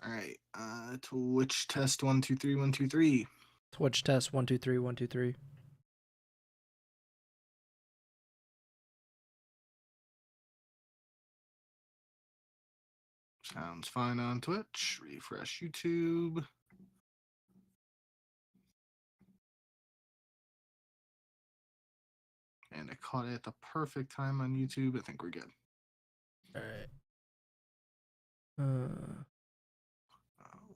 All right. Twitch test 1 2 3 1 2 3. Twitch test 1 2 3 1 2 3. Sounds fine on Twitch. Refresh YouTube. And I caught it at the perfect time on YouTube. I think we're good. All right.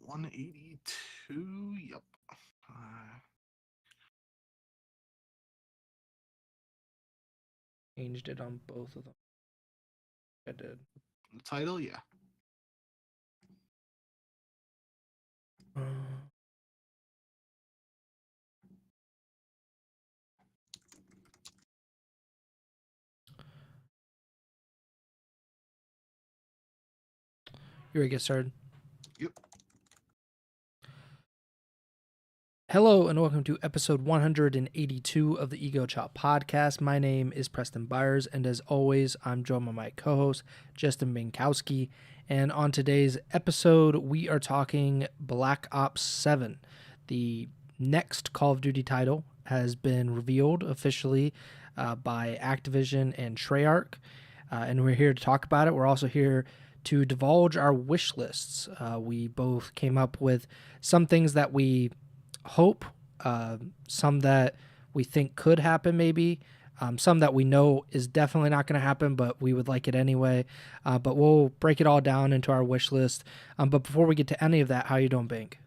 182. Yep. Changed it on both of them. I did. The title, yeah. You ready to get started? Yep. Hello and welcome to episode 182 of the Ego Chall Podcast. My name is Preston Byers, and as always, I'm joined by my co-host, Justin Binkowski. And on today's episode, we are talking Black Ops 7. The next Call of Duty title has been revealed officially by Activision and Treyarch, and we're here to talk about it. We're also here to divulge our wish lists. We both came up with some things that we hope, some that we think could happen maybe, some that we know is definitely not going to happen, but we would like it anyway. But we'll break it all down into our wish list. But before we get to any of that, how you doing, Bink?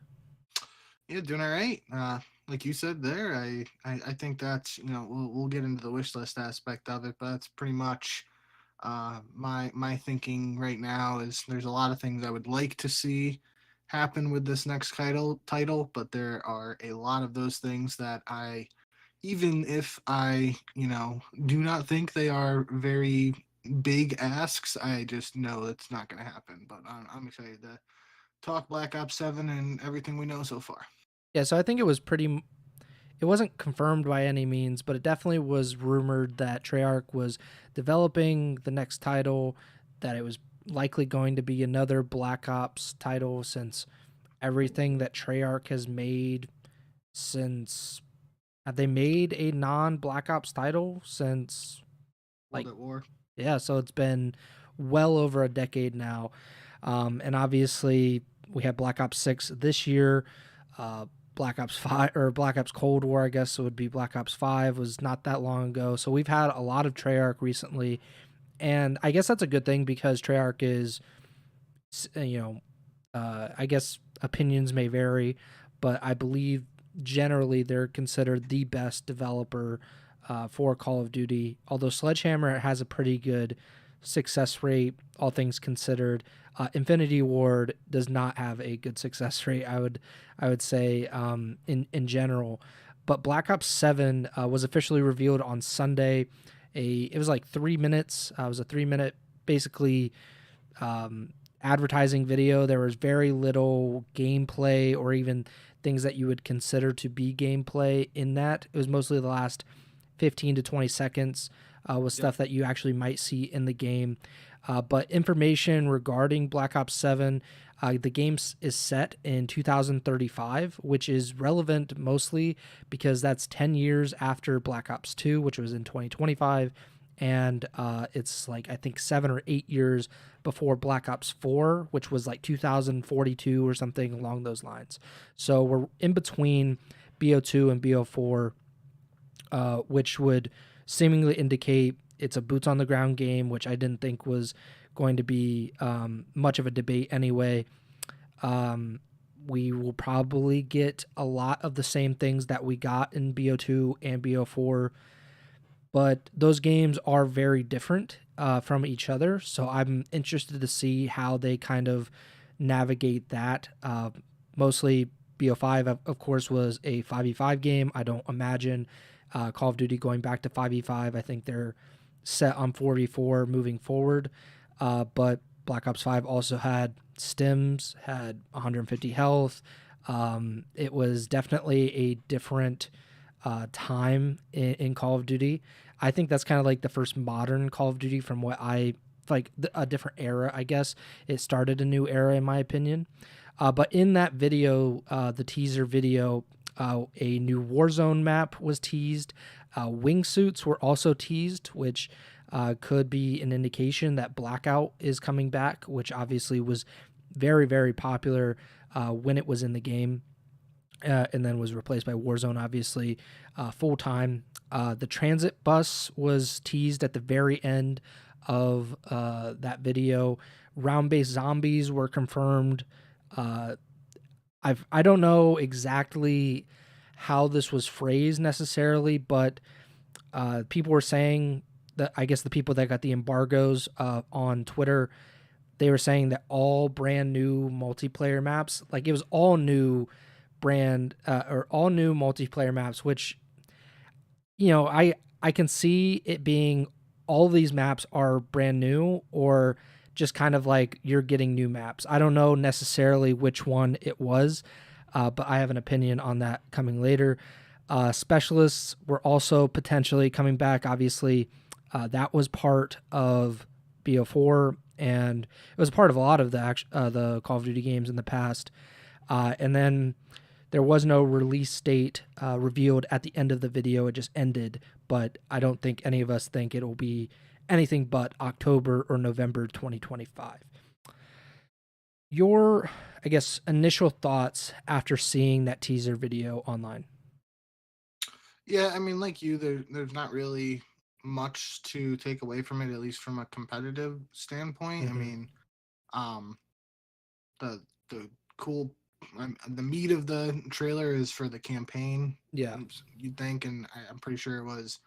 Yeah, doing all right. Like you said there, I think that's, we'll get into the wish list aspect of it, but that's pretty much my thinking right now. Is there's a lot of things I would like to see happen with this next title, but there are a lot of those things that even if I do not think they are very big asks, I just know it's not going to happen. But I'm excited to talk Black Ops 7 and everything we know so far. Yeah, so I think it wasn't confirmed by any means, but it definitely was rumored that Treyarch was developing the next title, that it was likely going to be another Black Ops title, since everything that Treyarch has made since... Have they made a non-Black Ops title since... World at War. Yeah, so it's been well over a decade now. And obviously, we had Black Ops 6 this year. Black Ops 5, or Black Ops Cold War, I guess it would be Black Ops 5, was not that long ago. So we've had a lot of Treyarch recently. And I guess that's a good thing, because Treyarch is, I guess opinions may vary, but I believe generally they're considered the best developer for Call of Duty. Although Sledgehammer has a pretty good success rate, all things considered. Infinity Ward does not have a good success rate, I would say, in general. But Black Ops 7 was officially revealed on Sunday. It was like 3 minutes. It was a 3-minute, basically, advertising video. There was very little gameplay or even things that you would consider to be gameplay in that. It was mostly the last 15 to 20 seconds was stuff that you actually might see in the game. But information regarding Black Ops 7, the game is set in 2035, which is relevant mostly because that's 10 years after Black Ops 2, which was in 2025. And it's like, I think 7 or 8 years before Black Ops 4, which was like 2042 or something along those lines. So we're in between BO2 and BO4, which would seemingly indicate it's a boots on the ground game, which I didn't think was going to be much of a debate anyway. We will probably get a lot of the same things that we got in BO2 and BO4, but those games are very different from each other. So I'm interested to see how they kind of navigate that. Mostly BO5, of course, was a 5v5 game. I don't imagine Call of Duty going back to 5v5. I think they're set on 4v4 moving forward. But Black Ops 5 also had stims, had 150 health. It was definitely a different time in Call of Duty. I think that's kind of like the first modern Call of Duty from what I a different era, I guess. It started a new era, in my opinion. But in that video, the teaser video, a new Warzone map was teased. Wingsuits were also teased, which could be an indication that Blackout is coming back, which obviously was very, very popular when it was in the game. And then was replaced by Warzone, obviously, full time. The transit bus was teased at the very end of that video. Round based zombies were confirmed. I don't know exactly how this was phrased necessarily, but people were saying that, I guess the people that got the embargoes on Twitter, they were saying that all brand new multiplayer maps, like it was all new or all new multiplayer maps, which, I can see it being all of these maps are brand new, or just kind of like you're getting new maps. I don't know necessarily which one it was, but I have an opinion on that coming later. Specialists were also potentially coming back. Obviously, that was part of BO4, and it was part of a lot of the Call of Duty games in the past. And then there was no release date revealed at the end of the video. It just ended, but I don't think any of us think it'll be anything but October or November 2025. Your, I guess, initial thoughts after seeing that teaser video online? Yeah, I mean, like you, there's not really much to take away from it, at least from a competitive standpoint. I Mm-hmm. mean, um, the cool, the meat of the trailer is for the campaign. Yeah. You'd think, and I'm pretty sure it was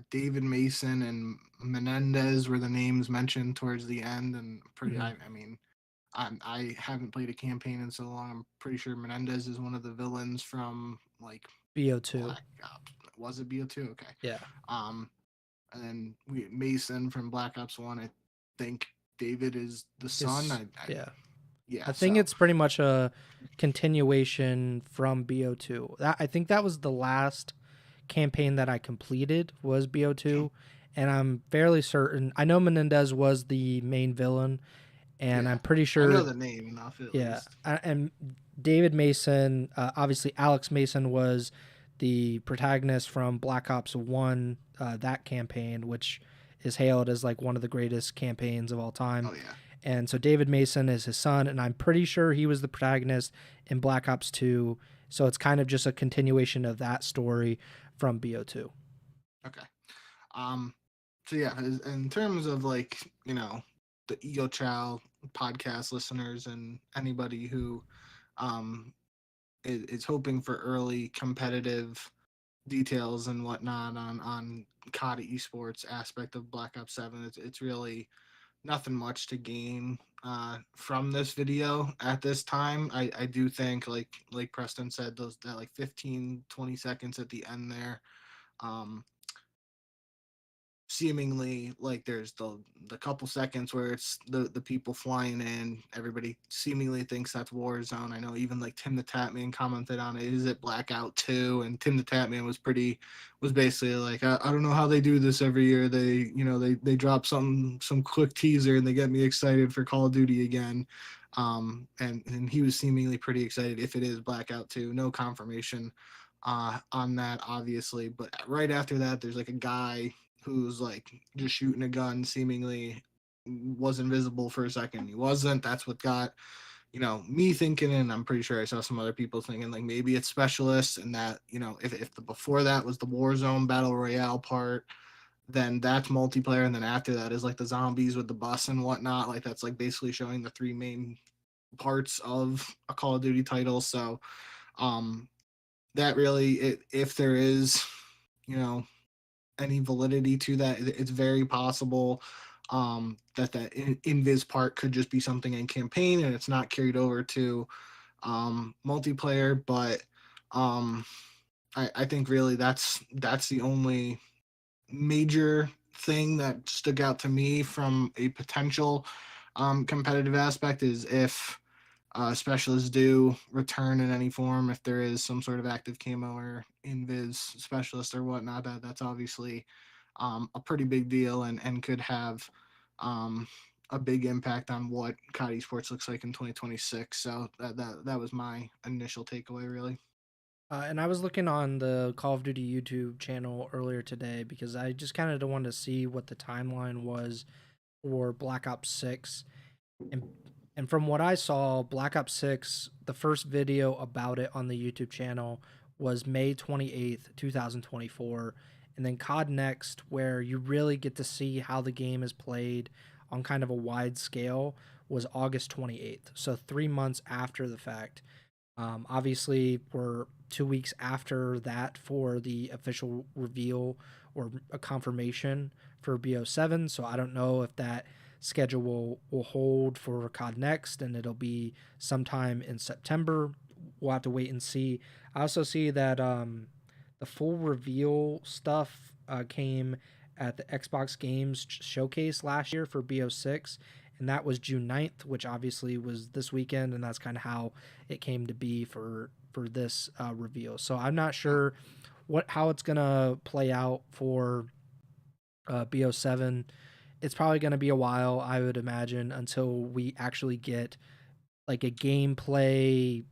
David Mason and Menendez were the names mentioned towards the end, and pretty. Mm-hmm. I mean, I haven't played a campaign in so long. I'm pretty sure Menendez is one of the villains from like BO2. Black Ops. Was it BO2? Okay. Yeah. Um, and then Mason from Black Ops 1. I think David is the son. Yeah. Yeah. I think So it's pretty much a continuation from BO2. I think that was the last campaign that I completed was BO2, and I'm fairly certain. I know Menendez was the main villain, and yeah, I'm pretty I know sure. the name enough at Yeah, least. and David Mason, obviously Alex Mason was the protagonist from Black Ops 1, that campaign, which is hailed as like one of the greatest campaigns of all time. Oh yeah. And so David Mason is his son, and I'm pretty sure he was the protagonist in Black Ops 2. So it's kind of just a continuation of that story from BO2. Okay. Um. So yeah, in terms of like the Ego Chall podcast listeners and anybody who um is hoping for early competitive details and whatnot on COD esports aspect of Black Ops 7. It's really nothing much to gain from this video at this time. I do think like Preston said, those that like 15-20 seconds at the end there, um, seemingly like there's the couple seconds where it's the people flying in, everybody seemingly thinks that's Warzone. I know even like Tim the Tatman commented on it, is it Blackout 2? And Tim the Tatman was basically like, I don't know how they do this every year. They drop some quick teaser and they get me excited for Call of Duty again. And he was seemingly pretty excited if it is Blackout 2. No confirmation on that, obviously, but right after that there's like a guy who's like just shooting a gun, seemingly was invisible for a second. He wasn't. That's what got me thinking, and I'm pretty sure I saw some other people thinking like maybe it's specialists, and that if the before that was the Warzone battle royale part, then that's multiplayer, and then after that is like the zombies with the bus and whatnot. Like that's like basically showing the three main parts of a Call of Duty title. So um that really, if there is you know any validity to that, it's very possible that invis part could just be something in campaign and it's not carried over to multiplayer. But um, I think really that's the only major thing that stuck out to me from a potential competitive aspect, is if specialists do return in any form, if there is some sort of active camo or invis specialist or whatnot. That's obviously a pretty big deal, and could have um, a big impact on what COD Esports looks like in 2026. So that was my initial takeaway, really. And I was looking on the Call of Duty YouTube channel earlier today because I just kind of wanted to see what the timeline was for Black Ops 6. And and from what I saw, Black Ops 6, the first video about it on the YouTube channel was May 28th, 2024. And then COD Next, where you really get to see how the game is played on kind of a wide scale, was August 28th. So 3 months after the fact. Obviously, we're 2 weeks after that for the official reveal or a confirmation for BO7. So I don't know if that schedule will hold for COD Next, and it'll be sometime in September. We'll have to wait and see. I also see that the full reveal stuff came at the Xbox Games Showcase last year for BO6, and that was June 9th, which obviously was this weekend, and that's kind of how it came to be for this reveal. So I'm not sure how it's gonna play out for BO7. It's probably gonna be a while, I would imagine, until we actually get like a gameplay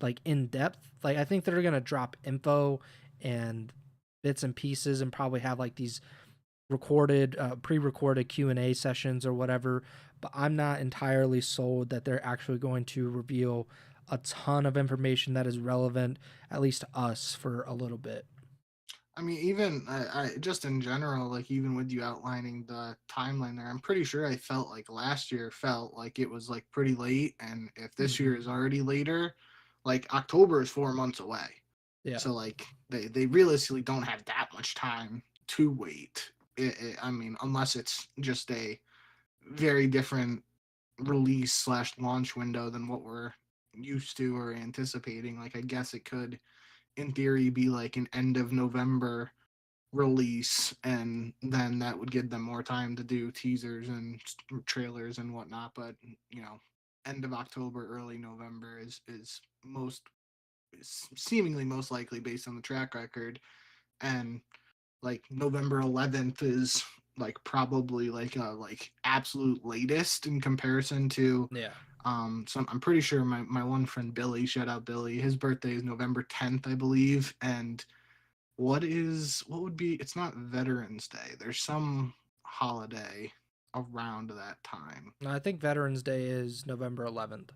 like in depth. Like I think they're gonna drop info and bits and pieces and probably have like these recorded pre-recorded Q&A sessions or whatever, but I'm not entirely sold that they're actually going to reveal a ton of information that is relevant, at least to us, for a little bit. I mean, even I just in general, like even with you outlining the timeline there, I'm pretty sure I felt like last year felt like it was like pretty late, and if this year Mm-hmm. is already later, like October is 4 months away. Yeah. So like they realistically don't have that much time to wait. I mean, unless it's just a very different release slash launch window than what we're used to or anticipating. Like I guess it could, in theory, be like an end of November release, and then that would give them more time to do teasers and trailers and whatnot. But you know, end of October, early November is most seemingly most likely based on the track record. And like November 11th is like probably like a like absolute latest in comparison to Yeah. so I'm pretty sure my one friend Billy, shout out Billy, his birthday is November 10th, I believe. And what would be, it's not Veterans Day. There's some holiday around that time. I think Veterans Day is November 11th.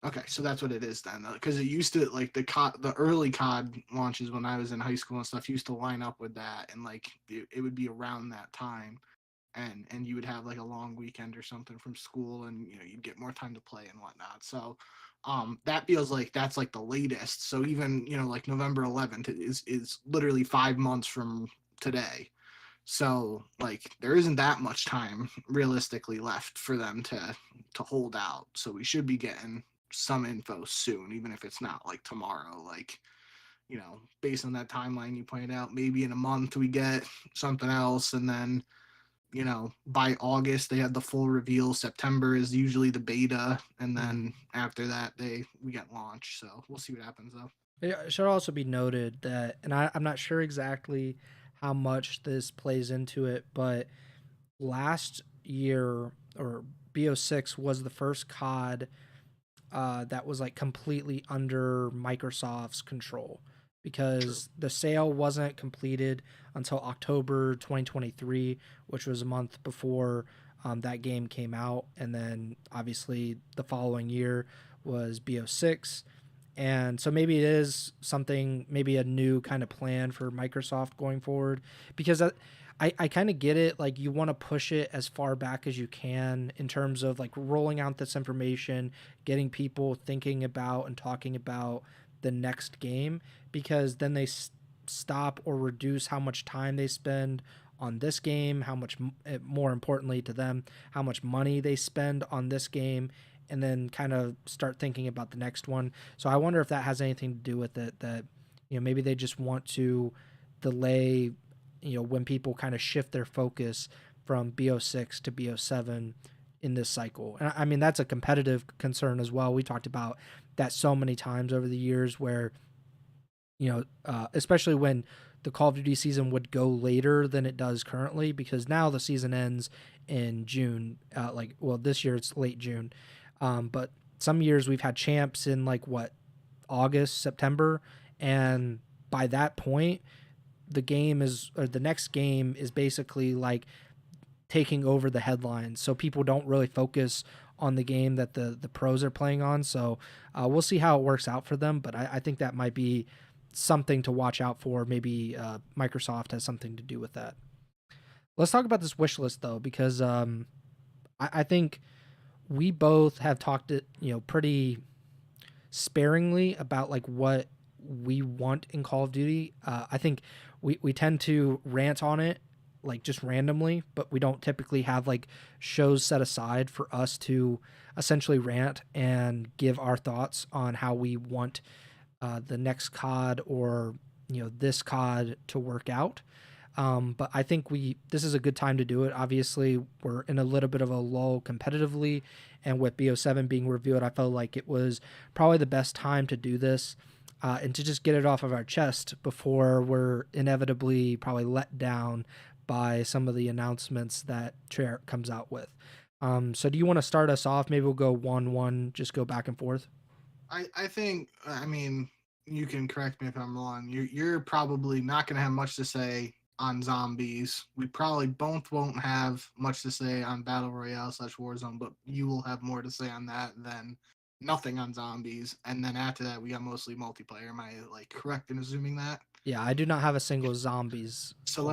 Okay, so that's what it is then, because it used to like the early COD launches when I was in high school and stuff used to line up with that, and like it would be around that time, and you would have like a long weekend or something from school, and you know you'd get more time to play and whatnot. So, that feels like that's like the latest. So even you know like November 11th is literally 5 months from today. So like there isn't that much time realistically left for them to hold out. So we should be getting some info soon, even if it's not like tomorrow. Like, you know, based on that timeline you pointed out, maybe in a month we get something else, and then you know by August they have the full reveal. September is usually the beta, and Mm-hmm. then after that we get launch. So we'll see what happens though. It should also be noted that, and I'm not sure exactly how much this plays into it, but last year or BO6 was the first COD that was like completely under Microsoft's control True. because the sale wasn't completed until October 2023, which was a month before that game came out. And then obviously the following year was BO6. And so maybe it is something, maybe a new kind of plan for Microsoft going forward because I kind of get it. Like you want to push it as far back as you can in terms of like rolling out this information, getting people thinking about and talking about the next game because then they stop or reduce how much time they spend on this game, how much, more importantly to them, how much money they spend on this game, and then kind of start thinking about the next one. So I wonder if that has anything to do with it, that maybe they just want to delay when people kind of shift their focus from BO6 to BO7 in this cycle. And I mean that's a competitive concern as well. We talked about that so many times over the years where especially when the Call of Duty season would go later than it does currently, because now the season ends in June. This year it's late June, but some years we've had champs in like what, August, September, and by that point, the next game is basically like taking over the headlines. So people don't really focus on the game that the pros are playing on. So we'll see how it works out for them. But I think that might be something to watch out for. Maybe Microsoft has something to do with that. Let's talk about this wish list though, because I think we both have talked it, pretty sparingly about like what we want in Call of Duty. I think we tend to rant on it like just randomly, but we don't typically have like shows set aside for us to essentially rant and give our thoughts on how we want the next COD or this COD to work out. But I think this is a good time to do it. Obviously, we're in a little bit of a lull competitively, and with BO7 being revealed, I felt like it was probably the best time to do this and to just get it off of our chest before we're inevitably probably let down by some of the announcements that Treyarch comes out with. So do you want to start us off? Maybe we'll go 1-1, just go back and forth. I think, I mean, you can correct me if I'm wrong. You're probably not going to have much to say on zombies. We probably both won't have much to say on Battle Royale / Warzone, but you will have more to say on that than nothing on zombies. And then after that, we got mostly multiplayer. Am I like correct in assuming that? Yeah, I do not have a single zombies. So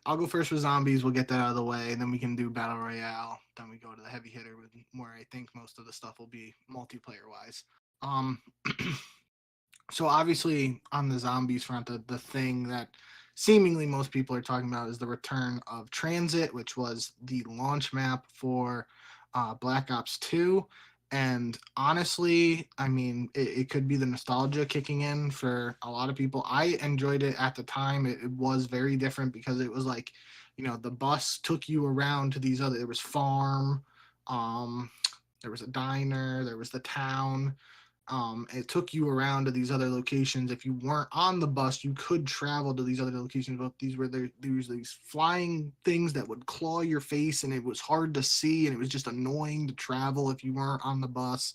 I'll go first with zombies. We'll get that out of the way, and then we can do Battle Royale. Then we go to the heavy hitter with where I think most of the stuff will be multiplayer wise. So obviously on the zombies front, the thing that seemingly most people are talking about is the return of Transit, which was the launch map for Black Ops 2. And honestly, I mean, it could be the nostalgia kicking in for a lot of people. I enjoyed it at the time. It was very different because it was like, the bus took you around to there was farm, there was a diner, there was the town. It took you around to these other locations. If you weren't on the bus, you could travel to these other locations. But these were these flying things that would claw your face, and it was hard to see, and it was just annoying to travel if you weren't on the bus.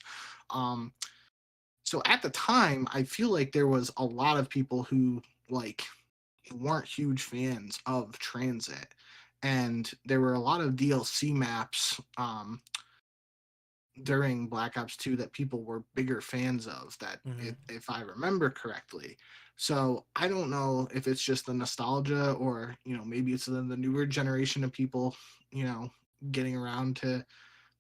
So at the time, I feel like there was a lot of people who weren't huge fans of Transit, and there were a lot of DLC maps. During Black Ops 2 that people were bigger fans of that, if I remember correctly. So I don't know if it's just the nostalgia or, maybe it's the newer generation of people, getting around to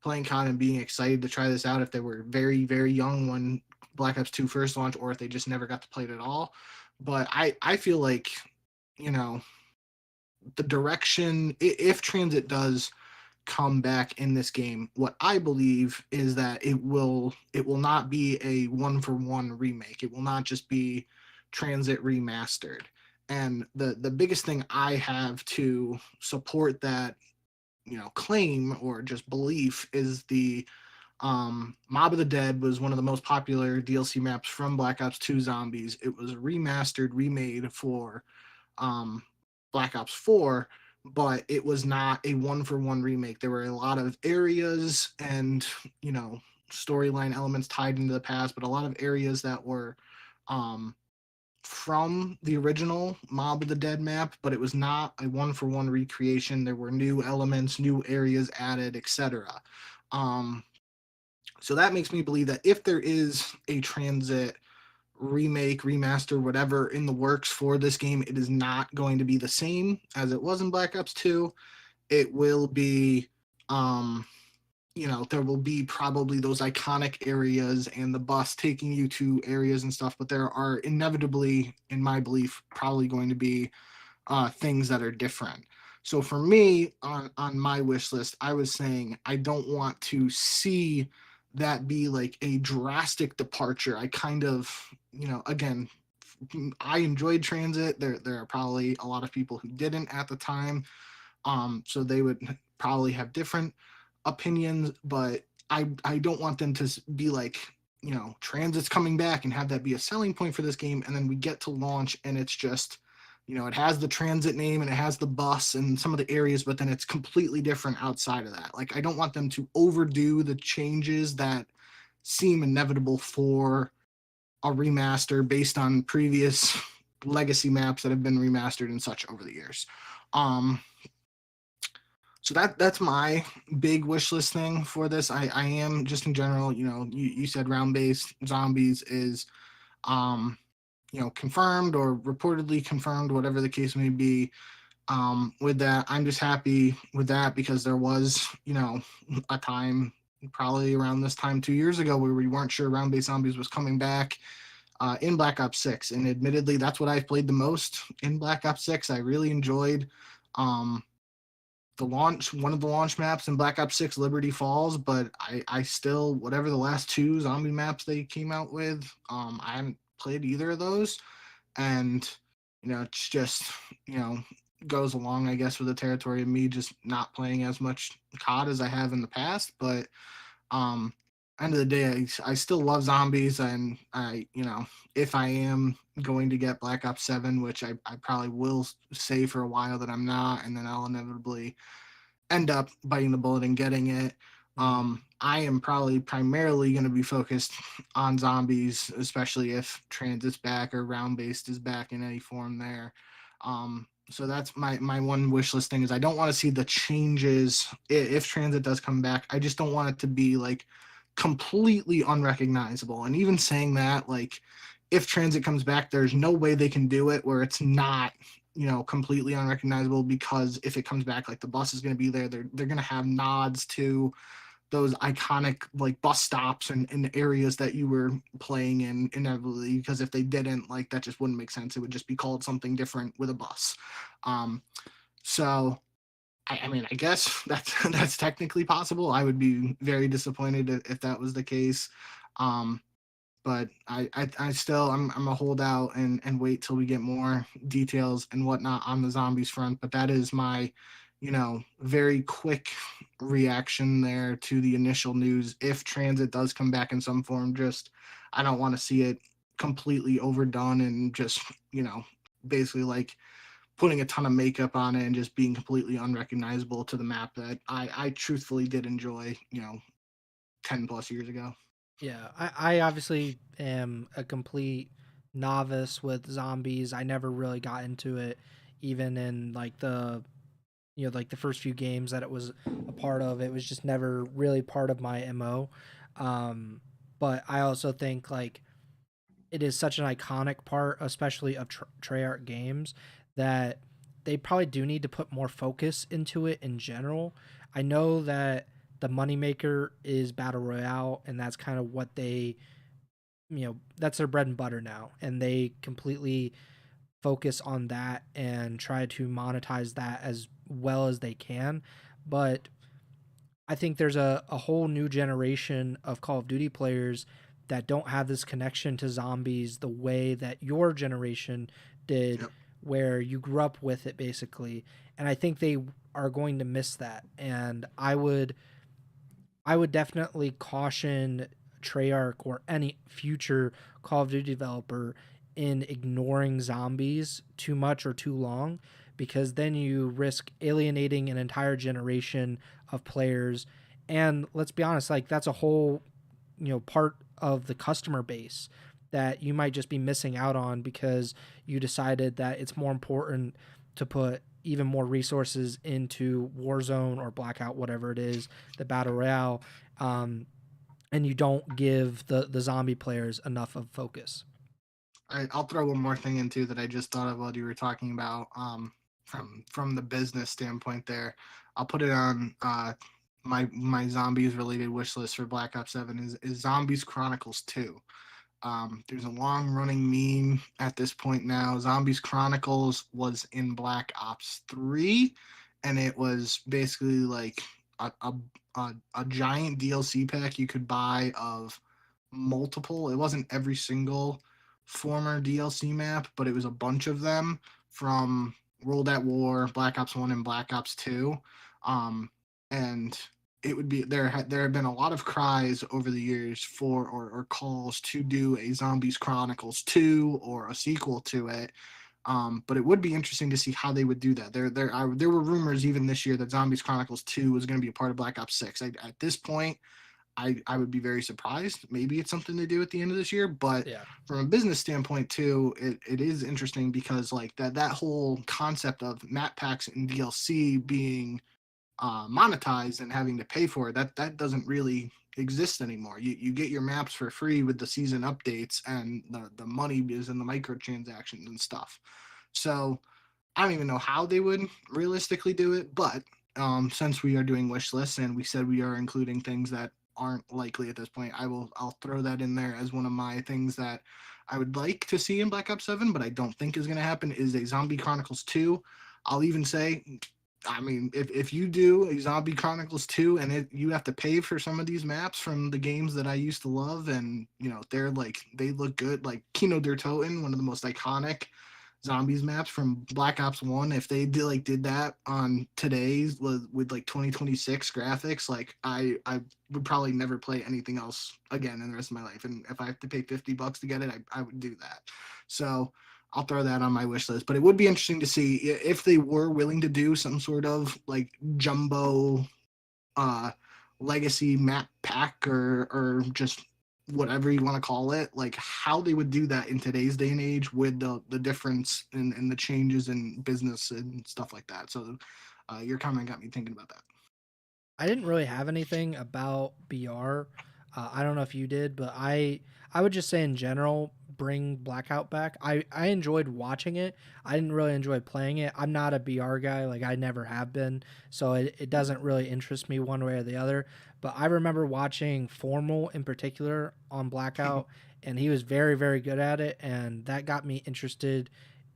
playing COD and being excited to try this out if they were very, very young when Black Ops 2 first launched or if they just never got to play it at all. But I feel like, the direction, if Transit does come back in this game, what I believe is that it will not be a 1-for-1 remake. It will not just be Transit remastered. And the biggest thing I have to support that claim or just belief is the Mob of the Dead was one of the most popular DLC maps from Black Ops 2 Zombies. It was remastered, remade for Black Ops 4, but it was not a 1-for-1 remake. There were a lot of areas and, storyline elements tied into the past, but a lot of areas that were from the original Mob of the Dead map, but it was not a 1-for-1 recreation. There were new elements, new areas added, etc. So that makes me believe that if there is a Transit remake, remaster, whatever in the works for this game, it is not going to be the same as it was in Black Ops 2. It will be, there will be probably those iconic areas and the bus taking you to areas and stuff, but there are inevitably, in my belief, probably going to be things that are different. So for me, on my wish list, I was saying I don't want to see that be like a drastic departure. I kind of, again, I enjoyed Transit. There are probably a lot of people who didn't at the time. So they would probably have different opinions, but I don't want them to be like, Transit's coming back and have that be a selling point for this game. And then we get to launch and it's just it has the transit name and it has the bus and some of the areas, but then it's completely different outside of that. Like, I don't want them to overdo the changes that seem inevitable for a remaster based on previous legacy maps that have been remastered and such over the years. Um, so that's my big wish list thing for this. I am just in general, you said round based zombies is confirmed or reportedly confirmed, whatever the case may be. With that, I'm just happy with that because there was, a time probably around this time 2 years ago where we weren't sure round based zombies was coming back in Black Ops 6. And admittedly, that's what I've played the most in Black Ops 6. I really enjoyed um, one of the launch maps in Black Ops 6, Liberty Falls, but I still, whatever the last two zombie maps they came out with, I haven't played either of those. And, it's just, you know, goes along, I guess, with the territory of me just not playing as much COD as I have in the past. But um, end of the day, I still love zombies, and if I am going to get Black Ops 7, which I probably will say for a while that I'm not, and then I'll inevitably end up biting the bullet and getting it. I am probably primarily going to be focused on zombies, especially if transit's back or round based is back in any form there. So that's my one wish list thing is I don't want to see the changes if transit does come back. I just don't want it to be like completely unrecognizable. And even saying that, like, if transit comes back, there's no way they can do it where it's not completely unrecognizable, because if it comes back, like, the bus is going to be there, they're going to have nods to those iconic like bus stops and areas that you were playing in inevitably, because if they didn't, like, that just wouldn't make sense. It would just be called something different with a bus. So I mean, I guess that's technically possible. I would be very disappointed if that was the case. But I still I'm a holdout and wait till we get more details and whatnot on the zombies front. But that is my, very quick reaction there to the initial news. If transit does come back in some form, just I don't want to see it completely overdone and just, basically like putting a ton of makeup on it and just being completely unrecognizable to the map that I truthfully did enjoy, 10 plus years ago. Yeah, I obviously am a complete novice with zombies. I never really got into it, even in like like the first few games that it was a part of. It was just never really part of my MO. Um, but I also think like it is such an iconic part, especially of Treyarch games, that they probably do need to put more focus into it in general. I know that the moneymaker is Battle Royale, and that's kind of what they, that's their bread and butter now. And they completely focus on that and try to monetize that as well as they can. But I think there's a whole new generation of Call of Duty players that don't have this connection to zombies the way that your generation did, Yep. where you grew up with it basically. And I think they are going to miss that. And I would definitely caution Treyarch or any future Call of Duty developer in ignoring zombies too much or too long, because then you risk alienating an entire generation of players. And let's be honest, like, that's a whole, part of the customer base that you might just be missing out on because you decided that it's more important to put even more resources into Warzone or Blackout, whatever it is, the Battle Royale, and you don't give the zombie players enough of focus. I'll throw one more thing in too that I just thought of while you were talking about from the business standpoint there. I'll put it on my zombies related wish list for Black Ops 7 is Zombies Chronicles 2. There's a long running meme at this point now. Zombies Chronicles was in Black Ops 3, and it was basically like a giant DLC pack you could buy of multiple. It wasn't every single former DLC map, but it was a bunch of them from World at War, Black Ops 1, and Black Ops 2. And it would be there have been a lot of cries over the years for or calls to do a Zombies Chronicles 2 or a sequel to it. But it would be interesting to see how they would do that. There were rumors even this year that Zombies Chronicles 2 was going to be a part of Black Ops 6. At this point, I would be very surprised. Maybe it's something they do at the end of this year, but Yeah. from a business standpoint too, it is interesting because like that whole concept of map packs and DLC being monetized and having to pay for it, that doesn't really exist anymore. You get your maps for free with the season updates, and the money is in the microtransactions and stuff. So I don't even know how they would realistically do it, but since we are doing wish lists and we said we are including things that aren't likely at this point, I'll throw that in there as one of my things that I would like to see in Black Ops 7, but I don't think is going to happen is a Zombie Chronicles 2. I'll even say, I mean, if you do a Zombie Chronicles 2 and you have to pay for some of these maps from the games that I used to love, and you know they look good, like Kino der Toten, one of the most iconic zombies maps from Black Ops 1, if they did that on today's with like 2026 graphics, like I would probably never play anything else again in the rest of my life. And if I have to pay $50 to get it, I would do that. So I'll throw that on my wish list. But it would be interesting to see if they were willing to do some sort of like jumbo uh legacy map pack or just whatever you want to call it, like how they would do that in today's day and age with the difference in the changes in business and stuff like that. So your comment got me thinking about that. I didn't really have anything about BR. I don't know if you did, but I would just say in general, bring Blackout back. I enjoyed watching it. I didn't really enjoy playing it. I'm not a BR guy, like I never have been, so it doesn't really interest me one way or the other. But I remember watching Formal in particular on Blackout, and he was very, very good at it, and that got me interested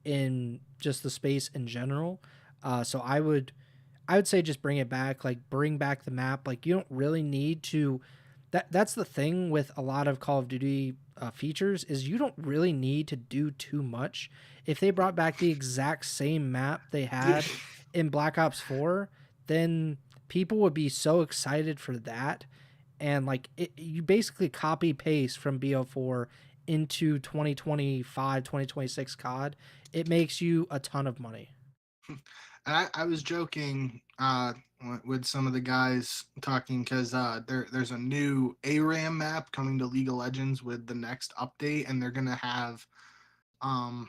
in just the space in general. So I would say just bring it back, like bring back the map. Like you don't really need to. That's the thing with a lot of Call of Duty features is you don't really need to do too much. If they brought back the exact same map they had in Black Ops 4, then people would be so excited for that. And like you basically copy paste from BO4 into 2025, 2026 COD. It makes you a ton of money. I was joking with some of the guys talking because there's a new ARAM map coming to League of Legends with the next update, and they're gonna have um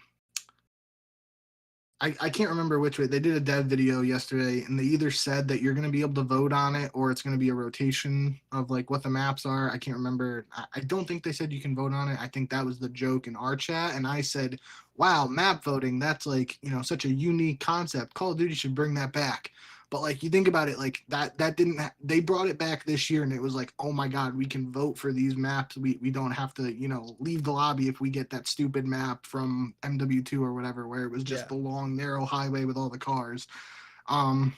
I can't remember which way they did a dev video yesterday, and they either said that you're going to be able to vote on it or it's going to be a rotation of like what the maps are. I can't remember. I don't think they said you can vote on it. I think that was the joke in our chat, and I said, "Wow, map voting, that's like, you know, such a unique concept. Call of Duty should bring that back." But like you think about it, like that didn't they brought it back this year, and it was like, oh my god, we can vote for these maps. We don't have to, you know, leave the lobby if we get that stupid map from MW2 or whatever, where it was just Yeah. the long narrow highway with all the cars. Um,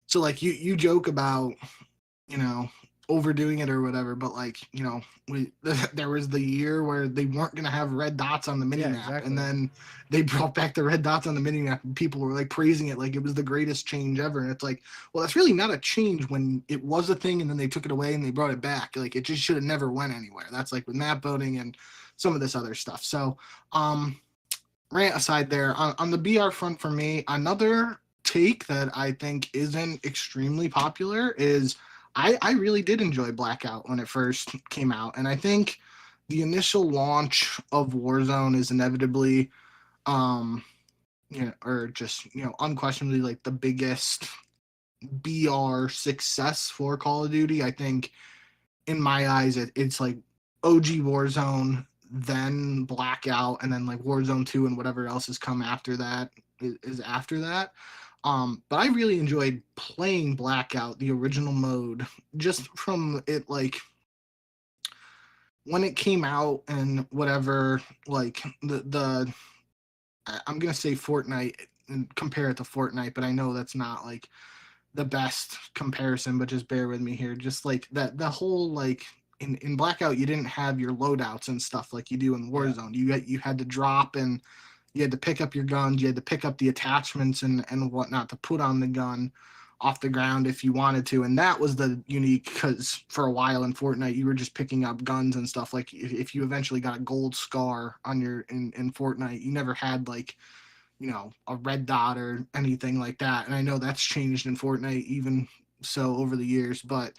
so like you joke about, you know, overdoing it or whatever, but like, you know, there was the year where they weren't going to have red dots on the mini Yeah, map, exactly. and then they brought back the red dots on the mini map, and people were like praising it like it was the greatest change ever. And it's like, well, that's really not a change when it was a thing and then they took it away and they brought it back. Like it just should have never went anywhere. That's like with map voting and some of this other stuff. So rant aside there, on the BR front for me, another take that I think isn't extremely popular is I really did enjoy Blackout when it first came out. And I think the initial launch of Warzone is inevitably, you know, or just, you know, unquestionably like the biggest BR success for Call of Duty. I think in my eyes, it's like OG Warzone, then Blackout, and then like Warzone 2 and whatever else has come after that is after that. But I really enjoyed playing Blackout, the original mode, just from it like when it came out and whatever, like the I'm gonna say Fortnite and compare it to Fortnite, but I know that's not like the best comparison, but just bear with me here. Just like that, the whole like in Blackout, you didn't have your loadouts and stuff like you do in Yeah. Warzone. You had to drop and you had to pick up your guns, you had to pick up the attachments and whatnot to put on the gun. off the ground if you wanted to. And that was the unique, because for a while in Fortnite, you were just picking up guns and stuff. Like if you eventually got a gold scar on your in Fortnite, you never had like, a red dot or anything like that. And I know that's changed in Fortnite even so over the years. But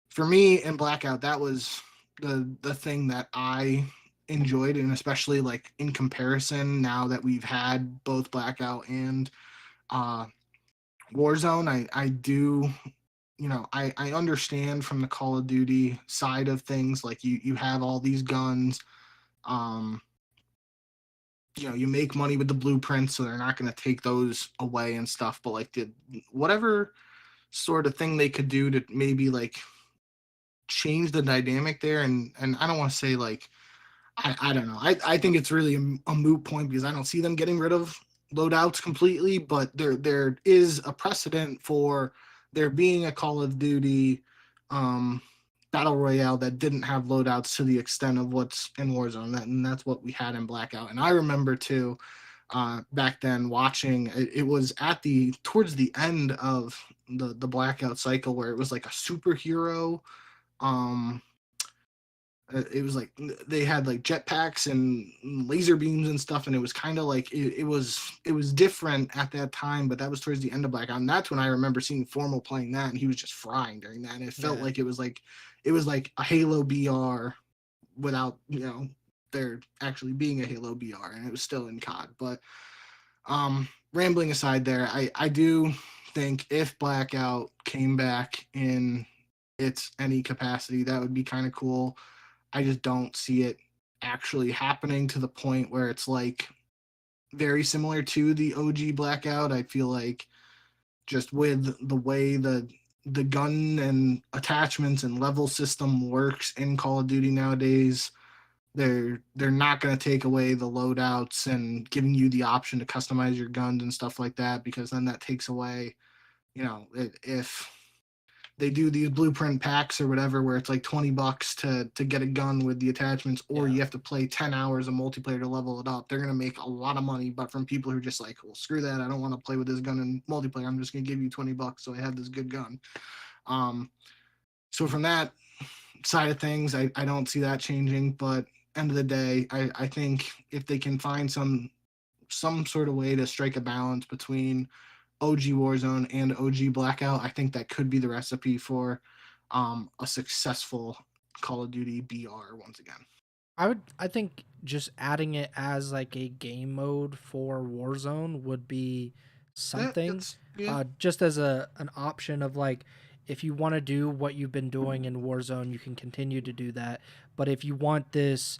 for me in Blackout, that was the thing that I enjoyed, and especially like in comparison now that we've had both Blackout and uh Warzone, I do, I understand from the Call of Duty side of things, like you have all these guns, um you make money with the blueprints, so they're not going to take those away and stuff. But like whatever sort of thing they could do to maybe like change the dynamic there, and I don't want to say like, I don't know. I think it's really a moot point, because I don't see them getting rid of loadouts completely, but there is a precedent for there being a Call of Duty um, battle royale that didn't have loadouts to the extent of what's in Warzone. And that's what we had in Blackout. And I remember too, back then watching it was towards the end of the Blackout cycle, where it was like a superhero. Um, it was like they had like jetpacks and laser beams and stuff, and it was kind of like it was different at that time. But that was towards the end of Blackout, and that's when I remember seeing Formal playing that, and he was just frying during that, and it felt like it was like a Halo BR without there actually being a Halo BR, and it was still in COD. But rambling aside there, I do think if Blackout came back in its any capacity, that would be kind of cool. I just don't see it actually happening to the point where it's like very similar to the OG Blackout. I feel like just with the way the gun and attachments and level system works in Call of Duty nowadays, they're not going to take away the loadouts and giving you the option to customize your guns and stuff like that, because then that takes away, if they do these blueprint packs or whatever, where it's like $20 to get a gun with the attachments, or you have to play 10 hours of multiplayer to level it up. They're going to make a lot of money. But from people who are just like, well, screw that, I don't want to play with this gun in multiplayer, I'm just going to give you $20 so I have this good gun. So from that side of things, I don't see that changing. But end of the day, I think if they can find some sort of way to strike a balance between OG Warzone and OG Blackout, I think that could be the recipe for a successful Call of Duty BR once again. I think just adding it as like a game mode for Warzone would be something. Yeah. Just as an option of like, if you want to do what you've been doing in Warzone, you can continue to do that. But if you want this,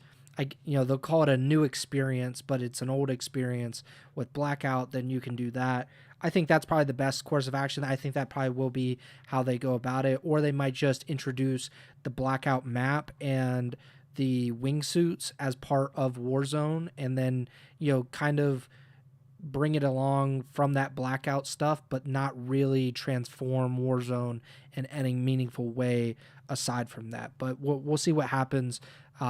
they'll call it a new experience, but it's an old experience with Blackout, then you can do that. I think that's probably the best course of action. I think that probably will be how they go about it. Or they might just introduce the Blackout map and the wingsuits as part of Warzone, and then, kind of bring it along from that Blackout stuff, but not really transform Warzone in any meaningful way aside from that. But we'll see what happens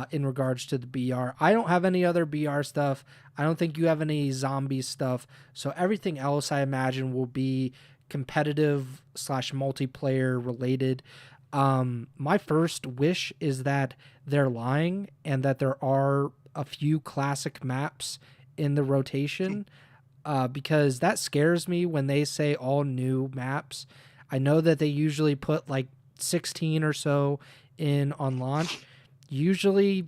in regards to the BR. I don't have any other BR stuff. I don't think you have any zombie stuff. So everything else I imagine will be competitive / multiplayer related. My first wish is that they're lying and that there are a few classic maps in the rotation, because that scares me when they say all new maps. I know that they usually put like 16 or so in on launch. Usually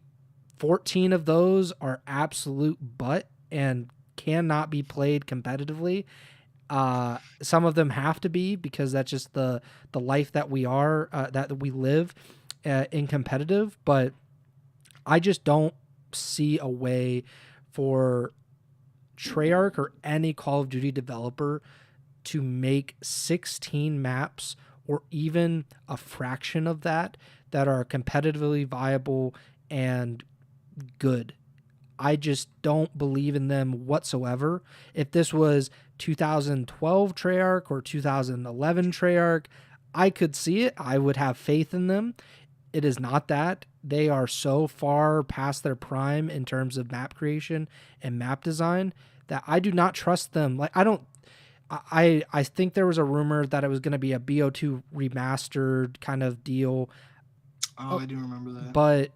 14 of those are absolute butt and cannot be played competitively. Some of them have to be, because that's just the life that we are, that we live in competitive. But I just don't see a way for Treyarch or any Call of Duty developer to make 16 maps, or even a fraction of that are competitively viable and good. I just don't believe in them whatsoever. If this was 2012 Treyarch or 2011 Treyarch, I could see it. I would have faith in them. It is not that. They are so far past their prime in terms of map creation and map design that I do not trust them. Like, I think there was a rumor that it was going to be a BO2 remastered kind of deal. Oh, Oh, I do remember that. but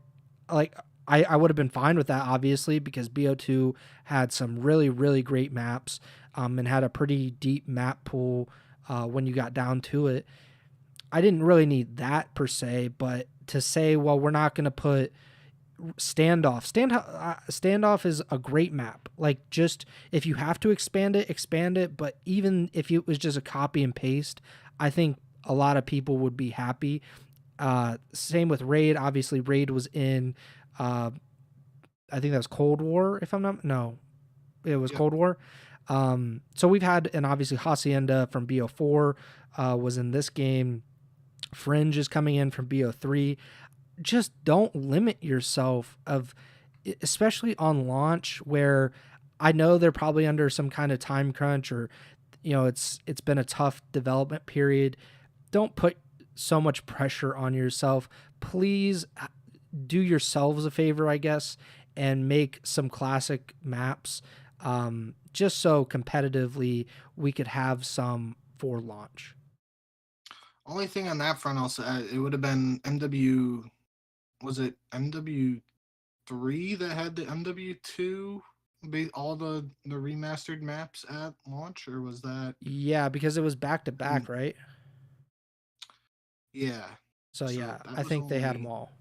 like I would have been fine with that obviously because BO2 had some really really great maps, and had a pretty deep map pool when you got down to it. I didn't really need that per se, but to say, well, we're not going to put standoff is a great map. Like, just if you have to expand it, but even if it was just a copy and paste, I think a lot of people would be happy. Same with raid. Obviously raid was in uh I think that was Cold War, if I'm not, no, it was Yep. Cold War. So we've had, and obviously Hacienda from BO4 was in this game. Fringe is coming in from BO3. Just don't limit yourself of, especially on launch, where I know they're probably under some kind of time crunch, or it's been a tough development period. Don't put so much pressure on yourself. Please do yourselves a favor, I guess, and make some classic maps, just so competitively we could have some for launch. Only thing on that front, I'll say it would have been MW. Was it MW3 that had the MW2? All the remastered maps at launch, or was that? Yeah, because it was back to mm, back, right? Yeah. So So yeah, that I was think they had them only all.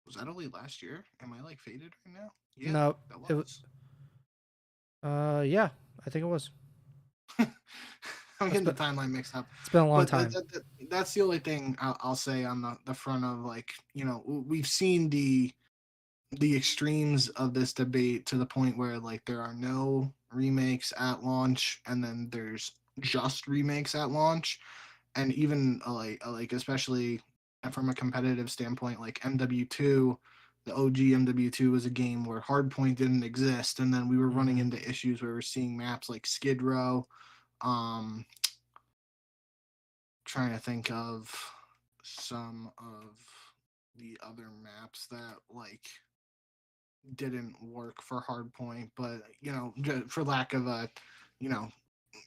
was that only last year? Am I like faded right now? Yeah, No, that it was. yeah, I think it was. I'm It's getting the been timeline mixed up, it's been a long but time. that's the only thing I'll say on the front of, like, we've seen the extremes of this debate to the point where, like, there are no remakes at launch, and then there's just remakes at launch, and even like especially from a competitive standpoint, like MW2, the OG MW2 was a game where hardpoint didn't exist, and then we were running Hmm. into issues where we're seeing maps like Skid Row. um Trying to think of some of the other maps that, like, didn't work for hardpoint, but for lack of you know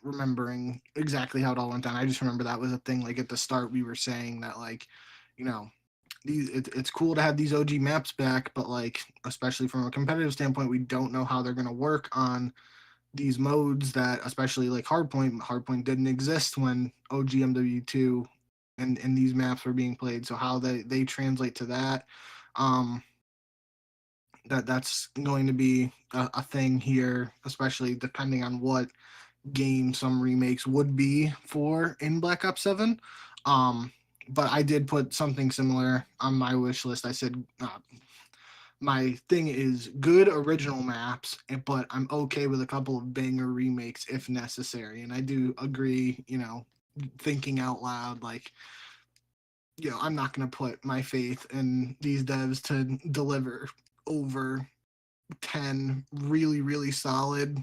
remembering exactly how it all went down, I just remember that was a thing. Like, at the start, we were saying that, like, you know it's cool to have these OG maps back, but, like, especially from a competitive standpoint, we don't know how they're going to work on these modes that, especially like hardpoint didn't exist when OGMW2 and these maps were being played. So how they translate to that, um that's going to be a thing here, especially depending on what game some remakes would be for in Black Ops 7. But I did put something similar on my wish list. I said, my thing is good original maps, but I'm okay with a couple of banger remakes if necessary. And I do agree, thinking out loud, like, I'm not going to put my faith in these devs to deliver over 10 really, really solid,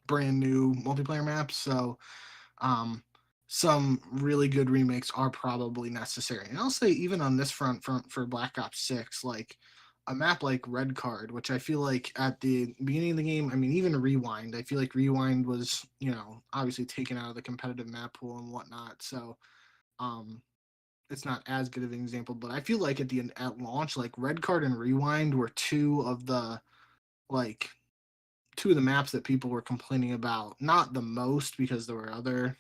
brand new multiplayer maps. So, um, some really good remakes are probably necessary. And I'll say, even on this front, for Black Ops 6, like a map like Red Card, which I feel like at the beginning of the game, I mean, even Rewind, I feel like Rewind was, obviously taken out of the competitive map pool and whatnot. So, um, it's not as good of an example, but I feel like at launch, like Red Card and Rewind were like two of the maps that people were complaining about. Not the most, because there were other,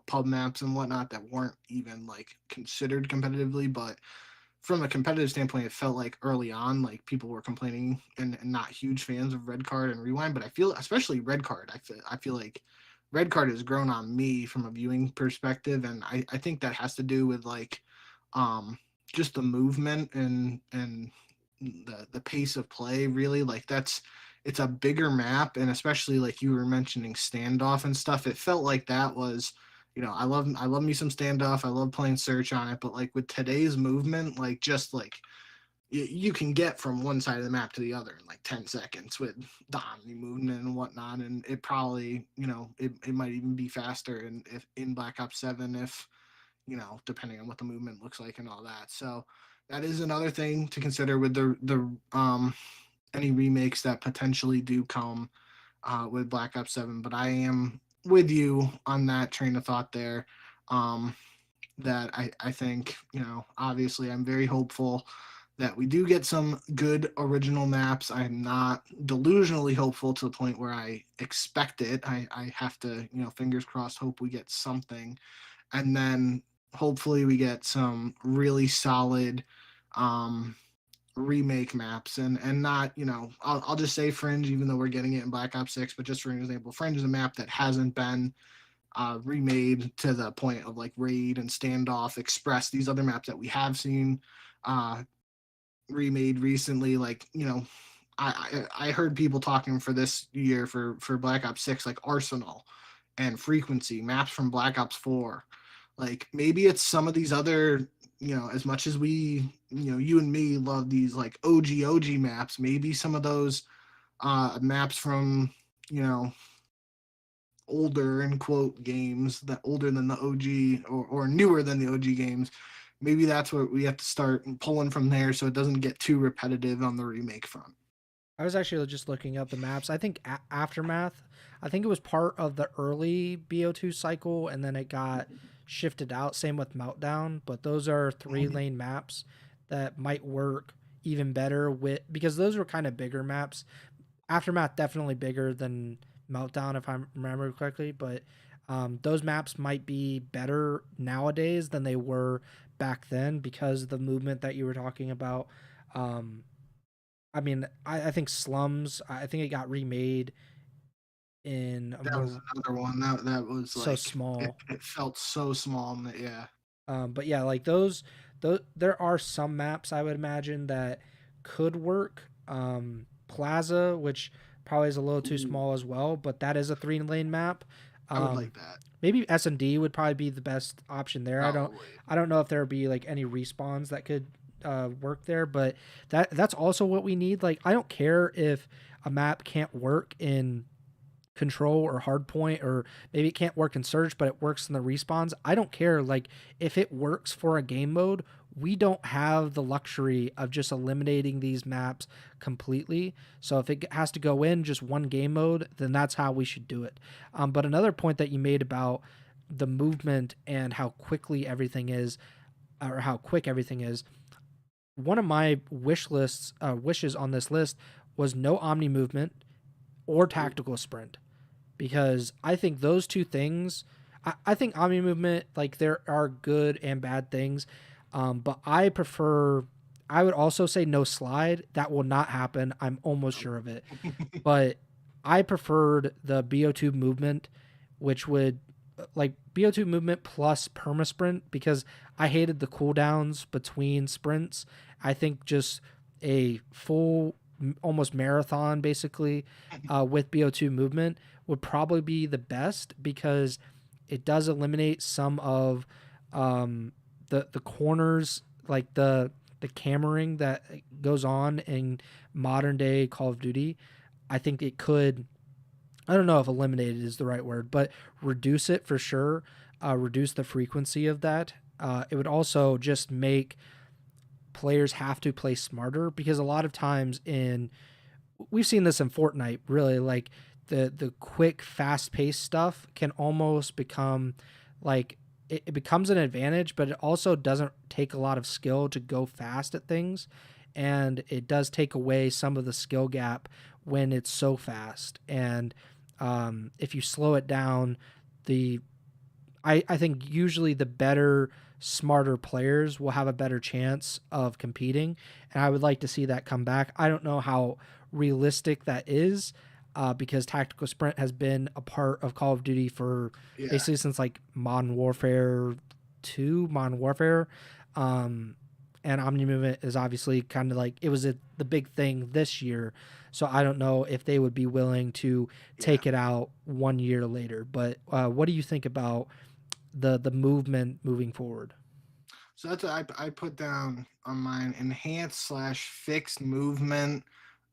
pub maps and whatnot that weren't even, like, considered competitively, but from a competitive standpoint, it felt like early on, like, people were complaining and not huge fans of Red Card and Rewind. But I feel, especially Red Card, I feel like Red Card has grown on me from a viewing perspective, and I think that has to do with, like, um just the movement and the pace of play, really. Like, it's a bigger map, and especially like you were mentioning standoff and stuff, it felt like that was, I love me some standoff, I love playing search on it, but, like, with today's movement, like, just like you can get from one side of the map to the other in like 10 seconds with the omni movement and whatnot, and it probably, it might even be faster in Black Ops 7, if, depending on what the movement looks like and all that. So that is another thing to consider with the any remakes that potentially do come. with Black Ops 7. But I am with you on that train of thought there. Um, that I think, obviously I'm very hopeful that we do get some good original maps. I'm not delusionally hopeful to the point where I expect it. I have to, fingers crossed, hope we get something. And then hopefully we get some really solid um, remake maps and not, I'll just say Fringe, even though we're getting it in Black Ops 6, but just for an example, Fringe is a map that hasn't been remade to the point of like Raid and Standoff Express, these other maps that we have seen uh, remade recently. Like, I heard people talking for this year for Black Ops 6, like Arsenal and Frequency, maps from Black Ops 4. Like maybe it's some of these other, as much as we, you and me love these like OG maps, maybe some of those maps from, you know, older in quote games, that older than the OG or newer than the OG games. Maybe that's what we have to start pulling from there so it doesn't get too repetitive on the remake front. I was actually just looking up the maps. I think Aftermath, I think it was part of the early BO2 cycle and then it got shifted out. Same with Meltdown, but those are 3-lane maps that might work even better with, because those were kind of bigger maps. Aftermath definitely bigger than Meltdown if I remember correctly, but those maps might be better nowadays than they were back then because of the movement that you were talking about. Um, I mean, I think Slums, I think it got remade in a That was more another one that was so like it, small. it felt so small. Yeah, But yeah, like those there are some maps I would imagine that could work. Plaza, which probably is a little too ooh, small as well, but that is a 3-lane map. I would Um, like that maybe S&D would probably be the best option there. probably. I don't know if there would be like any respawns that could work there, but that's also what we need. Like I don't care if a map can't work in control or hardpoint, or maybe it can't work in surge but it works in the respawns. I don't care. Like if it works for a game mode, we don't have the luxury of just eliminating these maps completely. So if it has to go in just one game mode, then that's how we should do it. But another point that you made about the movement and how quickly everything is, or how quick everything is, one of my wishes on this list was no omni movement or Ooh, tactical sprint, because I think those two things, I think omni movement, like there are good and bad things, but I would also say no slide. That will not happen. I'm almost sure of it. But I preferred the BO2 movement, which would like BO2 movement plus perma sprint, because I hated the cooldowns between sprints. I think just a full almost marathon basically with BO2 movement would probably be the best, because it does eliminate some of the corners, like the cammering that goes on in modern day Call of Duty. I think it could, I don't know if eliminated is the right word, but reduce it for sure. Reduce the frequency of that. It would also just make players have to play smarter, because a lot of times in, we've seen this in Fortnite, really, like the quick fast paced stuff can almost become like it becomes an advantage, but it also doesn't take a lot of skill to go fast at things, and it does take away some of the skill gap when it's so fast. And if you slow it down, the I think usually the better, smarter players will have a better chance of competing. And I would like to see that come back. I don't know how realistic that is, because tactical sprint has been a part of Call of Duty for yeah, basically since like Modern Warfare 2, Modern Warfare. Um, and Omni Movement is obviously kind of like, it was the big thing this year. So I don't know if they would be willing to yeah. take it out 1 year later. But what do you think about the movement moving forward? So that's what I put down on mine: enhanced slash fixed movement.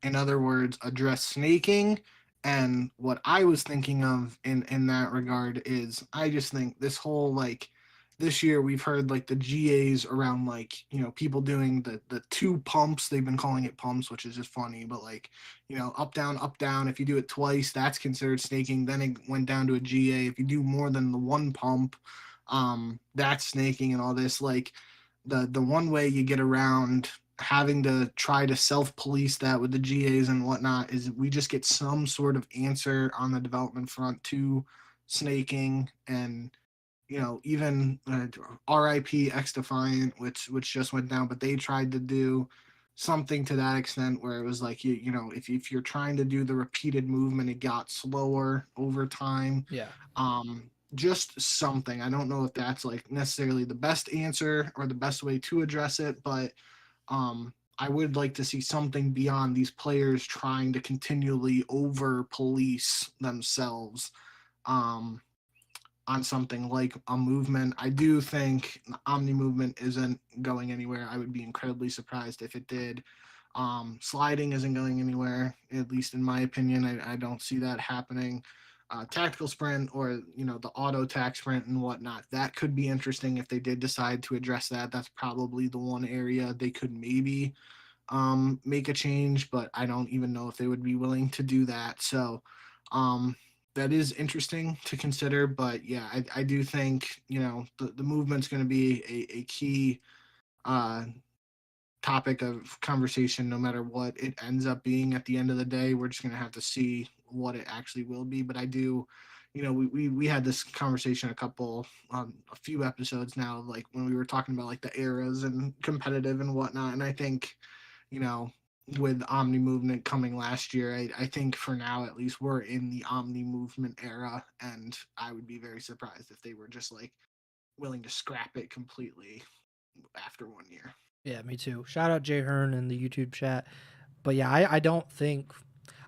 In other words, address snaking. And what I was thinking of in that regard is I just think this whole like this year we've heard like the GAs around, like, people doing the two pumps. They've been calling it pumps, which is just funny, but like, up down. If you do it twice, that's considered snaking. Then it went down to a GA. If you do more than the one pump, that's snaking and all this. Like, the one way you get around having to try to self-police that with the GAs and whatnot is we just get some sort of answer on the development front to snaking. And even RIP X Defiant, which just went down, but they tried to do something to that extent where it was like, if you're trying to do the repeated movement, it got slower over time. Yeah. Just something. I don't know if that's like necessarily the best answer or the best way to address it, but I would like to see something beyond these players trying to continually over police themselves. Um, on something like a movement. I do think the Omni movement isn't going anywhere. I would be incredibly surprised if it did. Sliding isn't going anywhere, at least in my opinion. I don't see that happening. Tactical sprint, or the auto tac sprint and whatnot, that could be interesting if they did decide to address that. That's probably the one area they could maybe make a change, but I don't even know if they would be willing to do that. So um, that is interesting to consider. But yeah, I do think the movement's going to be a key uh, topic of conversation, no matter what it ends up being at the end of the day. We're just going to have to see what it actually will be. But I do, we had this conversation a few episodes now, like when we were talking about like the eras and competitive and whatnot. And I think, you know, with Omni movement coming last year, I think for now at least we're in the Omni movement era, and I would be very surprised if they were just like willing to scrap it completely after 1 year. Yeah, me too. Shout out Jay Hearn in the YouTube chat. But yeah, I don't think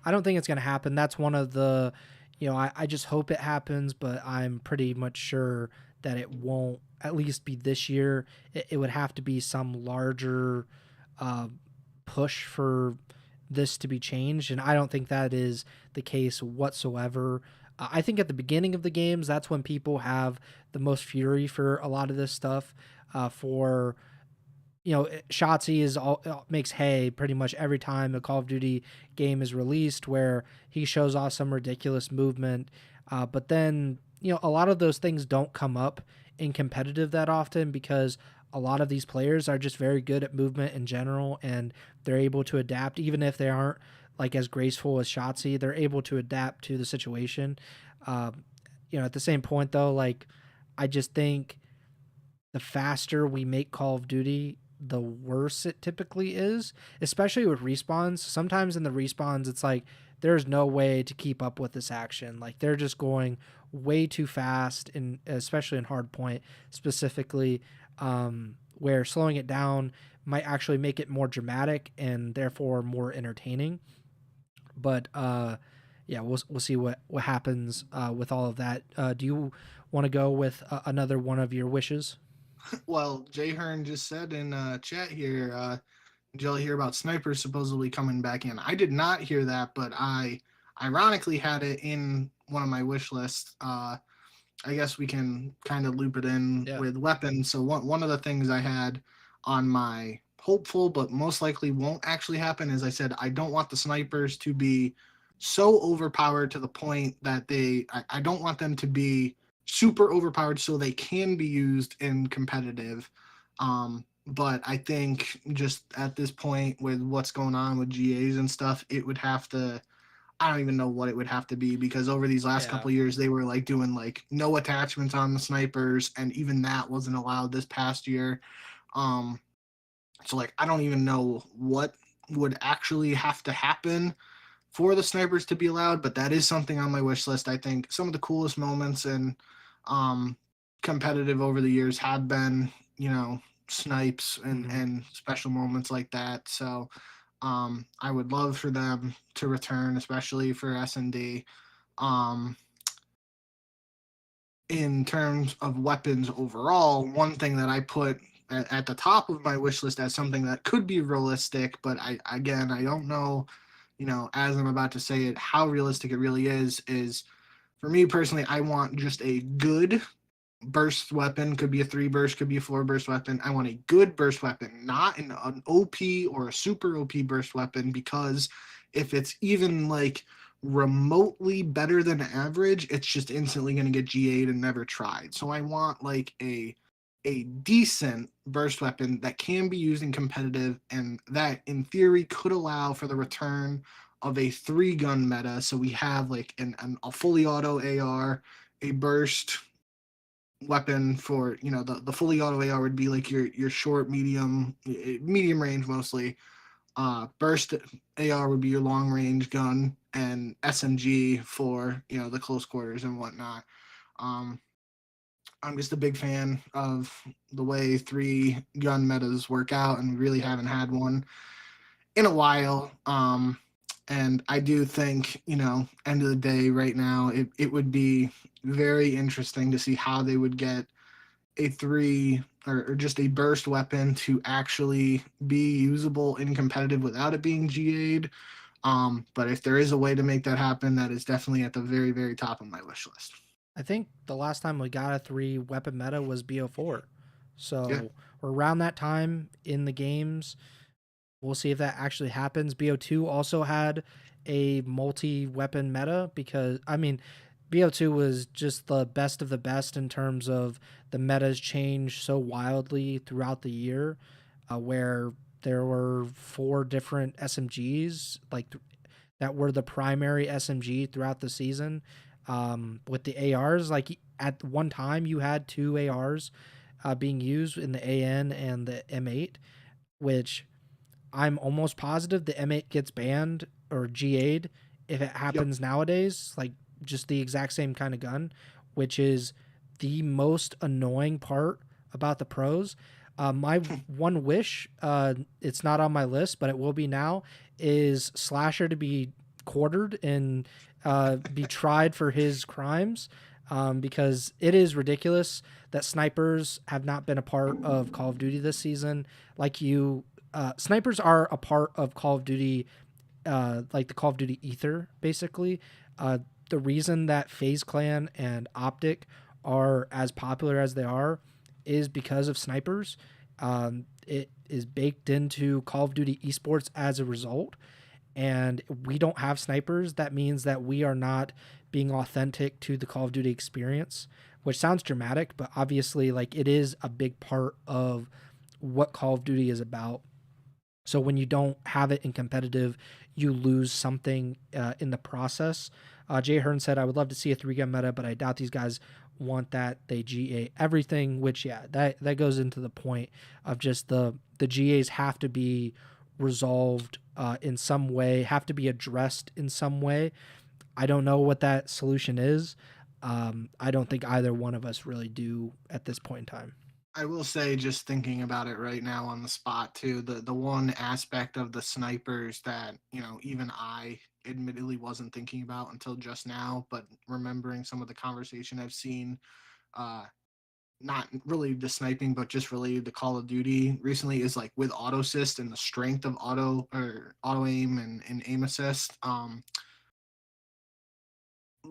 it's gonna happen. That's one of the, I just hope it happens, but I'm pretty much sure that it won't. At least be this year. It would have to be some larger uh, push for this to be changed, and I don't think that is the case whatsoever. I think at the beginning of the games, that's when people have the most fury for a lot of this stuff. For Shotzi is all makes hay pretty much every time a Call of Duty game is released, where he shows off some ridiculous movement. But then a lot of those things don't come up in competitive that often, because a lot of these players are just very good at movement in general, and they're able to adapt even if they aren't like as graceful as Shotzi. They're able to adapt to the situation. At the same point though, like I just think the faster we make Call of Duty, the worse it typically is, especially with respawns. Sometimes in the respawns, it's like there's no way to keep up with this action. Like they're just going way too fast, and especially in hardpoint specifically, where slowing it down might actually make it more dramatic and therefore more entertaining. But yeah, we'll see what happens with all of that. Do you want to go with another one of your wishes? Well, Jay Hearn just said in chat here, did y'all hear about snipers supposedly coming back in? I did not hear that, but I ironically had it in one of my wish lists. I guess we can kind of loop it in Yeah. with weapons. So one of the things I had on my hopeful but most likely won't actually happen is, I said I don't want the snipers to be so overpowered to the point that I don't want them to be super overpowered so they can be used in competitive. But I think just at this point with what's going on with GAs and stuff, it would have to, I don't even know what it would have to be, because over these last Yeah. couple of years they were like doing like no attachments on the snipers, and even that wasn't allowed this past year. Um, so like I don't even know what would actually have to happen for the snipers to be allowed, but that is something on my wish list. I think some of the coolest moments in um, competitive over the years have been, snipes and Hmm. special moments like that. So I would love for them to return, especially for S&D. Um, in terms of weapons overall, one thing that I put at the top of my wish list as something that could be realistic, but I don't know, as I'm about to say it, how realistic it really is for me personally. I want just a good burst weapon, could be a 3 burst, could be a 4 burst weapon. I want a good burst weapon, not an OP or a super OP burst weapon, because if it's even like remotely better than average, it's just instantly going to get GA'd and never tried. So I want like a decent burst weapon that can be used in competitive, and that in theory could allow for the return of a 3 gun meta. So we have like a fully auto AR, a burst weapon for, the fully auto AR would be like your short, medium range mostly. Burst AR would be your long range gun, and SMG for, the close quarters and whatnot. Um, I'm just a big fan of the way 3 gun metas work out, and we really Yep. haven't had one in a while. And I do think, end of the day, right now, it would be very interesting to see how they would get a 3 or just a burst weapon to actually be usable in competitive without it being GA'd. But if there is a way to make that happen, that is definitely at the very, very top of my wish list. I think the last time we got a 3 weapon meta was BO4. Yeah. So we're around that time in the games. We'll see if that actually happens. BO2 also had a multi weapon meta because, I mean, BO2 was just the best of the best in terms of the metas changed so wildly throughout the year, where there were 4 different SMGs that were the primary SMG throughout the season. With the ARs, like at one time you had 2 ARs being used in the AN and the M8, which I'm almost positive the M8 gets banned or GA'd if it Yep. happens nowadays, like just the exact same kind of gun, which is the most annoying part about the pros. My one wish, it's not on my list, but it will be now, is Slasher to be quartered and be tried for his crimes, because it is ridiculous that snipers have not been a part of Call of Duty this season. Snipers are a part of Call of Duty, like the Call of Duty ether, basically. Uh, the reason that FaZe Clan and Optic are as popular as they are is because of snipers. It is baked into Call of Duty esports as a result, and we don't have snipers. That means that we are not being authentic to the Call of Duty experience, which sounds dramatic, but obviously, like, it is a big part of what Call of Duty is about. So when you don't have it in competitive, you lose something in the process. Jay Hearn said, "I would love to see a 3 gun meta, but I doubt these guys want that. They GA everything." Which, yeah, that goes into the point of just the GAs have to be resolved in some way, have to be addressed in some way. I don't know what that solution is. I don't think either one of us really do at this point in time. I will say, just thinking about it right now on the spot too, the one aspect of the snipers that, even I admittedly wasn't thinking about until just now, but remembering some of the conversation I've seen, uh, not related to sniping, but just related to Call of Duty recently, is like with auto assist and the strength of auto aim and aim assist.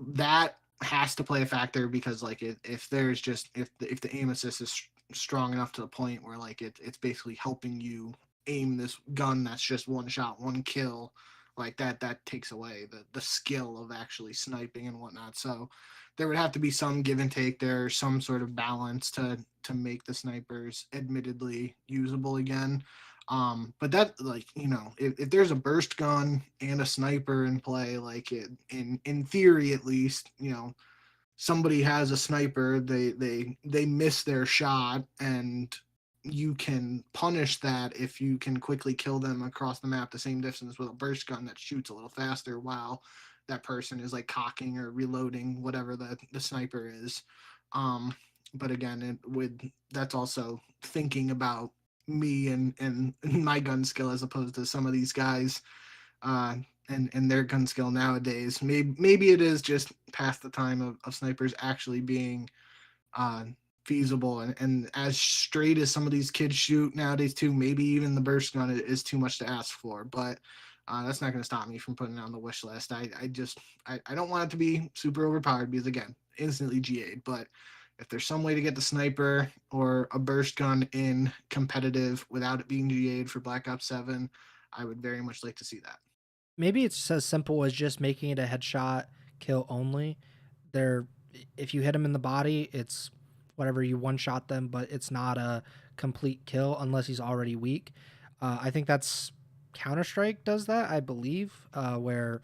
That has to play a factor, because like if there's just if the aim assist is strong enough to the point where like it's basically helping you aim this gun that's just one shot, one kill, like that takes away the skill of actually sniping and whatnot. So there would have to be some give and take there, some sort of balance to make the snipers admittedly usable again. But that, like, if there's a burst gun and a sniper in play, like in theory at least, somebody has a sniper, they miss their shot, and you can punish that if you can quickly kill them across the map the same distance with a burst gun that shoots a little faster while that person is like cocking or reloading whatever the sniper is. um but again, that's also thinking about me and my gun skill as opposed to some of these guys, uh, and their gun skill nowadays. Maybe it is just past the time of snipers actually being uh, feasible, and as straight as some of these kids shoot nowadays too. Maybe even the burst gun is too much to ask for, but that's not going to stop me from putting it on the wish list. I don't want it to be super overpowered, because again, instantly GA'd, but if there's some way to get the sniper or a burst gun in competitive without it being GA'd for Black Ops 7, I would very much like to see that. Maybe it's as simple as just making it a headshot kill only. They're If you hit them in the body, it's whatever, you one shot them, but it's not a complete kill unless he's already weak. I think that's Counter Strike does that, I believe, where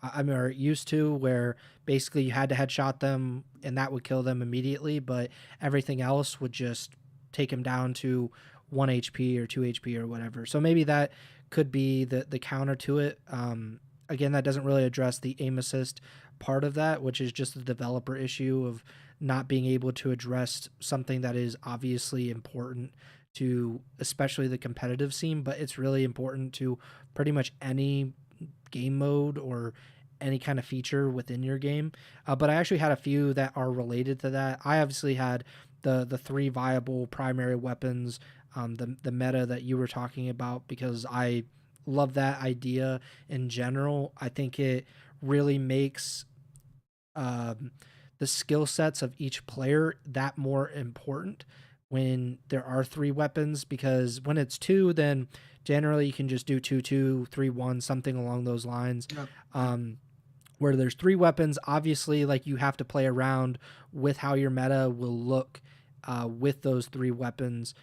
I mean, or it used to, where basically you had to headshot them and that would kill them immediately, but everything else would just take him down to 1 HP or 2 HP or whatever. So maybe that could be the counter to it. Again, that doesn't really address the aim assist part of that, which is just the developer issue of not being able to address something that is obviously important to especially the competitive scene, but it's really important to pretty much any game mode or any kind of feature within your game. But I actually had a few that are related to that. I obviously had the three viable primary weapons, the meta that you were talking about, because I love that idea in general. I think it really makes um, the skill sets of each player that more important when there are three weapons, because when it's two, then generally you can just do 2-2, 3-1, something along those lines. Yep. Where there's three weapons, obviously, like, you have to play around with how your meta will look with those three weapons.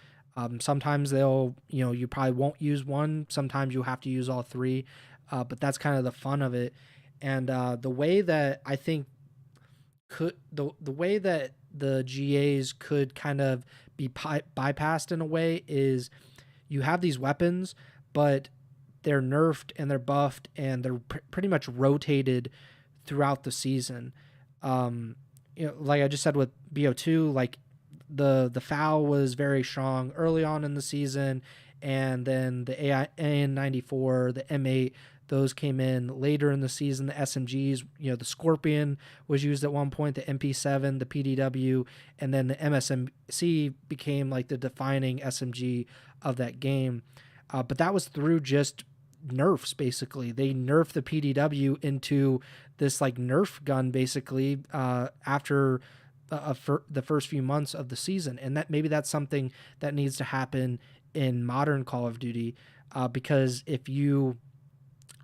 Sometimes you probably won't use one. Sometimes you'll have to use all three, but that's kind of the fun of it. And the way that I think the way that the GAs could kind of be bypassed in a way is you have these weapons, but they're nerfed and they're buffed and they're pretty much rotated throughout the season. Like I just said with BO2, like the FAL was very strong early on in the season, and then the AN94, the M8, those came in later in the season. The SMGs, the Scorpion was used at one point, the MP7, the PDW, and then the MSMC became like the defining SMG of that game. But that was through just nerfs, basically. They nerfed the PDW into this like Nerf gun, basically, after the first few months of the season. And that maybe that's something that needs to happen in modern Call of Duty, because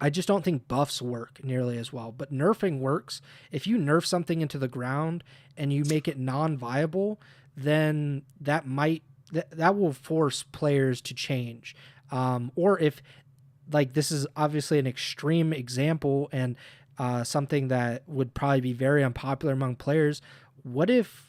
I just don't think buffs work nearly as well, but nerfing works. If you nerf something into the ground and you make it non-viable, then that will force players to change. Or if, like, this is obviously an extreme example and something that would probably be very unpopular among players. What if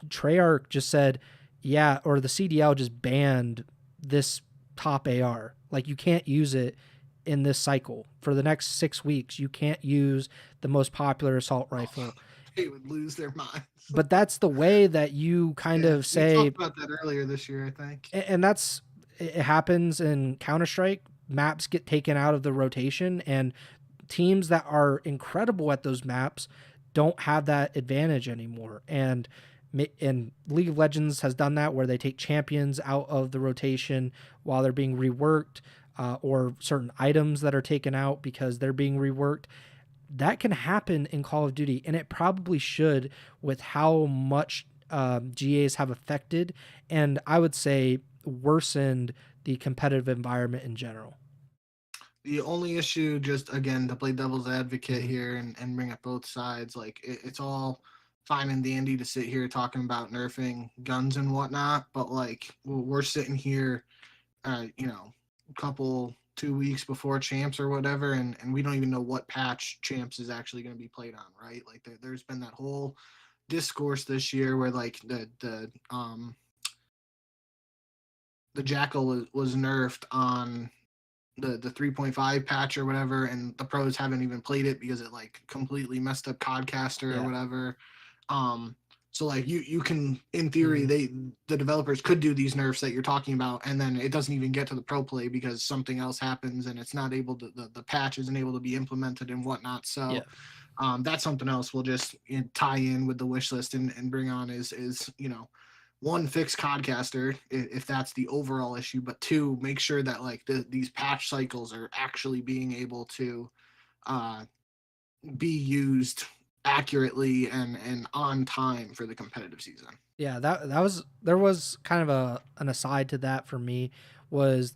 Treyarch just said, yeah, or the CDL just banned this top AR? Like, you can't use it in this cycle for the next 6 weeks. You can't use the most popular assault rifle. They would lose their minds. But that's the way that you kind of say. We talked about that earlier this year, I think. And it happens in Counter-Strike. Maps get taken out of the rotation, and teams that are incredible at those maps don't have that advantage anymore. And League of Legends has done that, where they take champions out of the rotation while they're being reworked, or certain items that are taken out because they're being reworked. That can happen in Call of Duty, and it probably should, with how much GAs have affected and, I would say, worsened the competitive environment in general. The only issue, just again to play devil's advocate here and bring up both sides, like it's all fine and dandy to sit here talking about nerfing guns and whatnot, but like we're sitting here, a couple 2 weeks before champs or whatever, and we don't even know what patch champs is actually going to be played on, right? Like there's been that whole discourse this year where like the Jackal was nerfed on the 3.5 patch or whatever, and the pros haven't even played it because it like completely messed up Codcaster or whatever. So like you can, in theory, the developers could do these nerfs that you're talking about, and then it doesn't even get to the pro play because something else happens and it's not able to, the patch isn't able to be implemented and whatnot. So that's something else we'll just tie in with the wish list and bring on is one, fix Codcaster if that's the overall issue, but two, make sure that like these patch cycles are actually being able to be used accurately and on time for the competitive season. Yeah, that was there was kind of an aside to that for me was,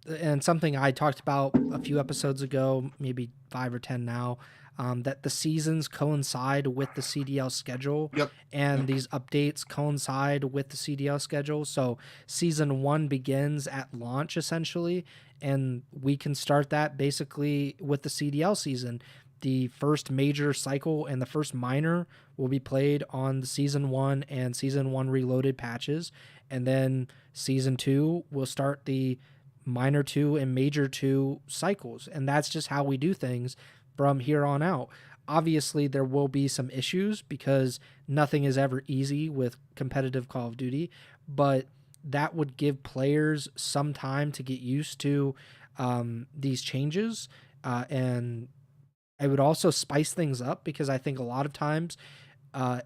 and something I talked about a few episodes ago, maybe 5 or 10 now, that the seasons coincide with the CDL schedule, Yep. and Yep. these updates coincide with the CDL schedule. So season one begins at launch essentially, and we can start that basically with the CDL season. The first major cycle and the first minor will be played on the season one and season one reloaded patches, and then season two will start the minor two and major two cycles. And that's just how we do things from here on out. Obviously, there will be some issues because nothing is ever easy with competitive Call of Duty, but that would give players some time to get used to these changes. And I would also spice things up because I think a lot of times uh,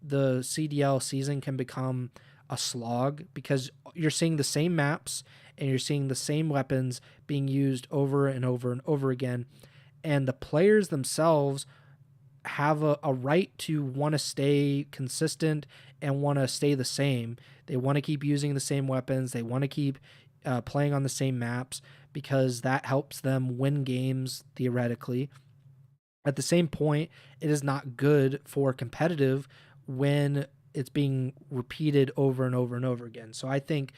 the CDL season can become a slog because you're seeing the same maps and you're seeing the same weapons being used over and over and over again. And the players themselves have a right to want to stay consistent and want to stay the same. They want to keep using the same weapons. They want to keep playing on the same maps because that helps them win games theoretically. At the same point, it is not good for competitive when it's being repeated over and over and over again. So I think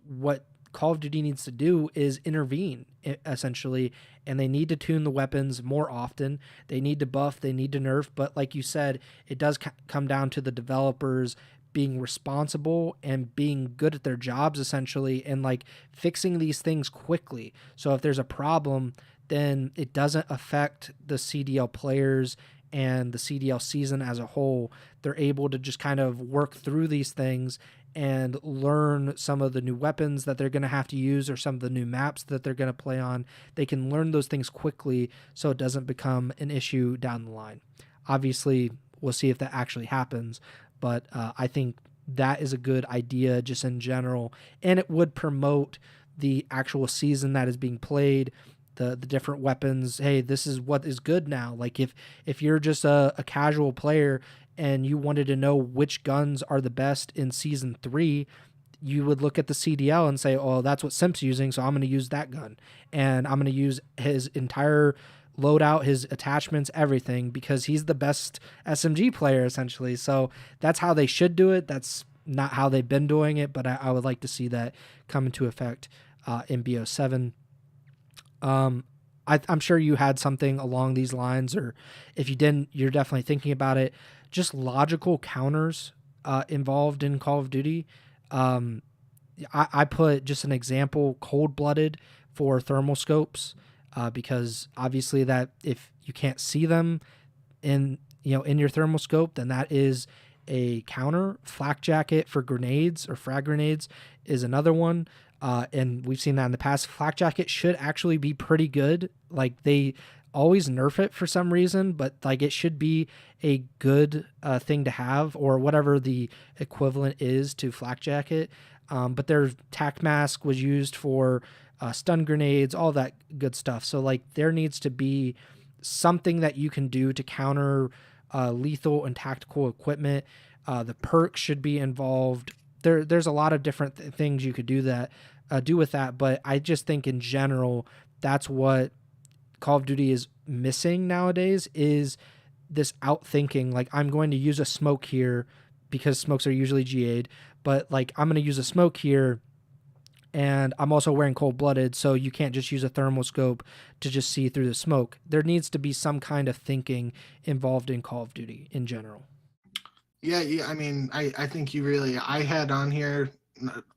what Call of Duty needs to do is intervene essentially, and they need to tune the weapons more often. They need to buff, they need to nerf, but like you said, it does come down to the developers being responsible and being good at their jobs essentially, and like fixing these things quickly. So if there's a problem, then it doesn't affect the CDL players and the CDL season as a whole. They're able to just kind of work through these things and learn some of the new weapons that they're going to have to use or some of the new maps that they're going to play on. They can learn those things quickly so it doesn't become an issue down the line. Obviously, we'll see if that actually happens, but I think that is a good idea just in general, and it would promote the actual season that is being played, the different weapons. Hey, this is what is good now. Like if you're just a casual player and you wanted to know which guns are the best in season 3, you would look at the CDL and say, oh, that's what Simp's using, so I'm going to use that gun, and I'm going to use his entire loadout, his attachments, everything, because he's the best SMG player essentially. So that's how they should do it. That's not how they've been doing it, but I would like to see that come into effect in BO7. I'm sure you had something along these lines, or if you didn't, you're definitely thinking about it. Just logical counters involved in Call of Duty. Um, I put just an example, cold blooded for thermal scopes, because obviously that if you can't see them in your thermal scope, then that is a counter. Flak jacket for grenades or frag grenades is another one. And we've seen that in the past. Flak jacket should actually be pretty good. Like they always nerf it for some reason, but like it should be a good thing to have, or whatever the equivalent is to flak jacket. But their tac mask was used for stun grenades, all that good stuff. So like there needs to be something that you can do to counter lethal and tactical equipment. The perks should be involved. There's a lot of different things you could do with that, but I just think in general that's what Call of Duty is missing nowadays, is this outthinking. Like, I'm going to use a smoke here because smokes are usually GA'd, but like I'm going to use a smoke here and I'm also wearing cold blooded, so you can't just use a thermal scope to just see through the smoke. There needs to be some kind of thinking involved in Call of Duty in general. Yeah, yeah. I mean, I think you really. I had on here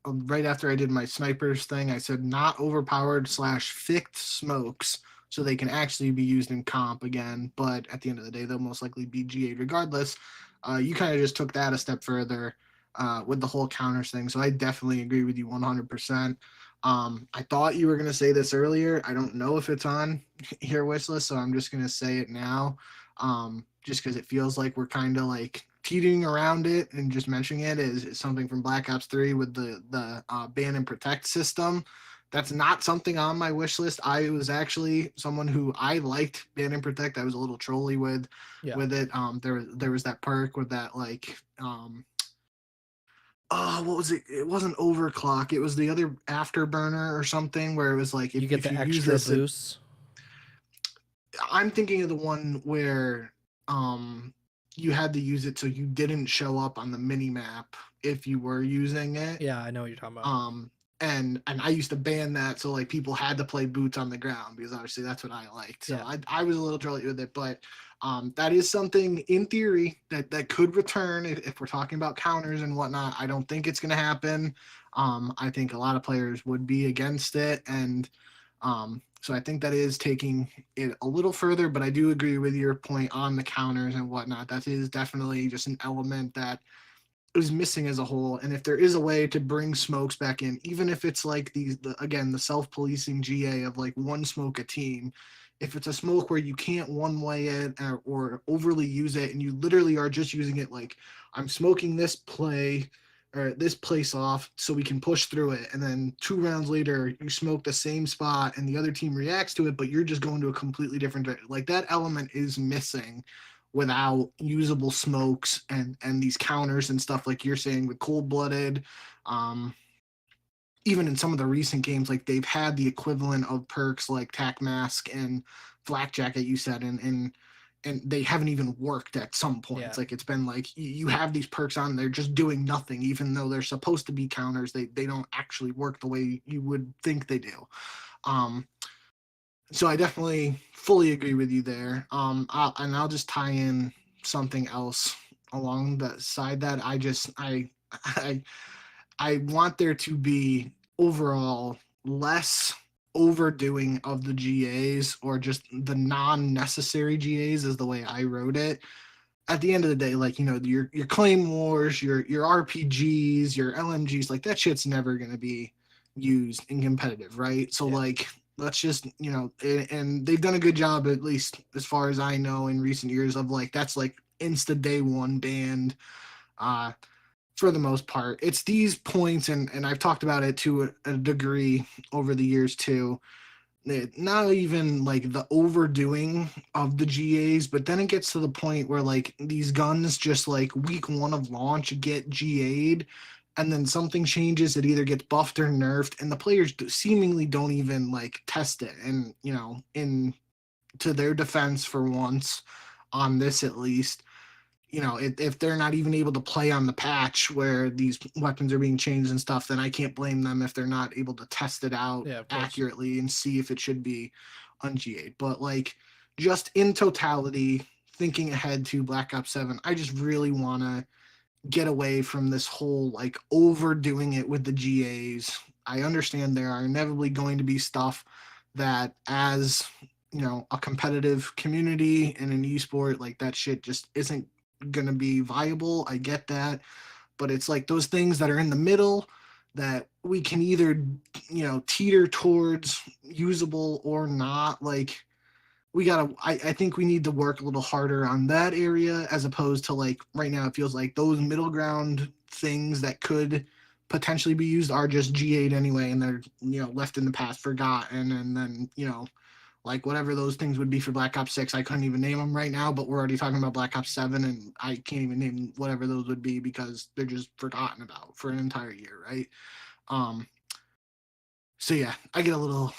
right after I did my snipers thing. I said not overpowered slash fixed smokes, so they can actually be used in comp again. But at the end of the day, they'll most likely be GA regardless. You kind of just took that a step further with the whole counters thing. So I definitely agree with you 100%. I thought you were going to say this earlier. I don't know if it's on your wish list, so I'm just going to say it now, just because it feels like we're kind of like teetering around it and just mentioning it is something from Black Ops 3 with the ban and protect system. That's not something on my wish list. I was actually someone who I liked Ban and Protect. I was a little trolly Yeah. with it. There was that perk with that like oh, what was it? It wasn't overclock. It was the other afterburner or something where it was like You get if the you use extra this, boosts. I'm thinking of the one where you had to use it so you didn't show up on the mini map if you were using it. Yeah, I know what you're talking about. Um and I used to ban that so like people had to play boots on the ground because obviously that's what I liked. So Yeah. I was a little trolly with it, but that is something in theory that could return if we're talking about counters and whatnot. I don't think it's going to happen. I think a lot of players would be against it, and so I think that is taking it a little further. But I do agree with your point on the counters and whatnot. That is definitely just an element that is missing as a whole. And if there is a way to bring smokes back in, even if it's like again, the self-policing GA of like one smoke a team, if it's a smoke where you can't one way it or overly use it and you literally are just using it like I'm smoking this play or this place off so we can push through it, and then 2 rounds later you smoke the same spot and the other team reacts to it, but you're just going to a completely different like that element is missing without usable smokes and these counters and stuff like you're saying with cold blooded. um Even in some of the recent games, like they've had the equivalent of perks like tack mask and flak jacket, you said, and they haven't even worked at some points. Yeah. Like it's been like you have these perks on, they're just doing nothing, even though they're supposed to be counters. They don't actually work the way you would think they do. um so I definitely fully agree with you there. I'll just tie in something else along the side that I I want there to be overall less overdoing of the GAs or just the non-necessary GAs is the way I wrote it. At the end of the day, like your claymores, your RPGs, your LMGs, like that shit's never gonna be used in competitive, right? So Yeah. like let's just and they've done a good job, at least as far as I know in recent years, of like that's like insta day one banned. uh for the most part, it's these points, and I've talked about it to a degree over the years too. Not even like the overdoing of the GAs, but then it gets to the point where like these guns just like week one of launch get GA'd, and then something changes, it either gets buffed or nerfed, and the players seemingly don't even like test it. And in to their defense, for once, on this at least, if they're not even able to play on the patch where these weapons are being changed and stuff, then I can't blame them if they're not able to test it out Yeah, of course. accurately and see if it should be un-GA'd. But like just in totality, thinking ahead to Black Ops 7, I just really want to get away from this whole like overdoing it with the GAs. I understand there are inevitably going to be stuff that, as a competitive community and an esport, like that shit just isn't gonna be viable. I get that, but it's like those things that are in the middle that we can either teeter towards usable or not. Like I think we need to work a little harder on that area, as opposed to like right now it feels like those middle ground things that could potentially be used are just GA'd anyway, and they're left in the past, forgotten, and then like whatever those things would be for Black Ops 6, I couldn't even name them right now, but we're already talking about Black Ops 7, and I can't even name whatever those would be because they're just forgotten about for an entire year, right? Um, so yeah, I get a little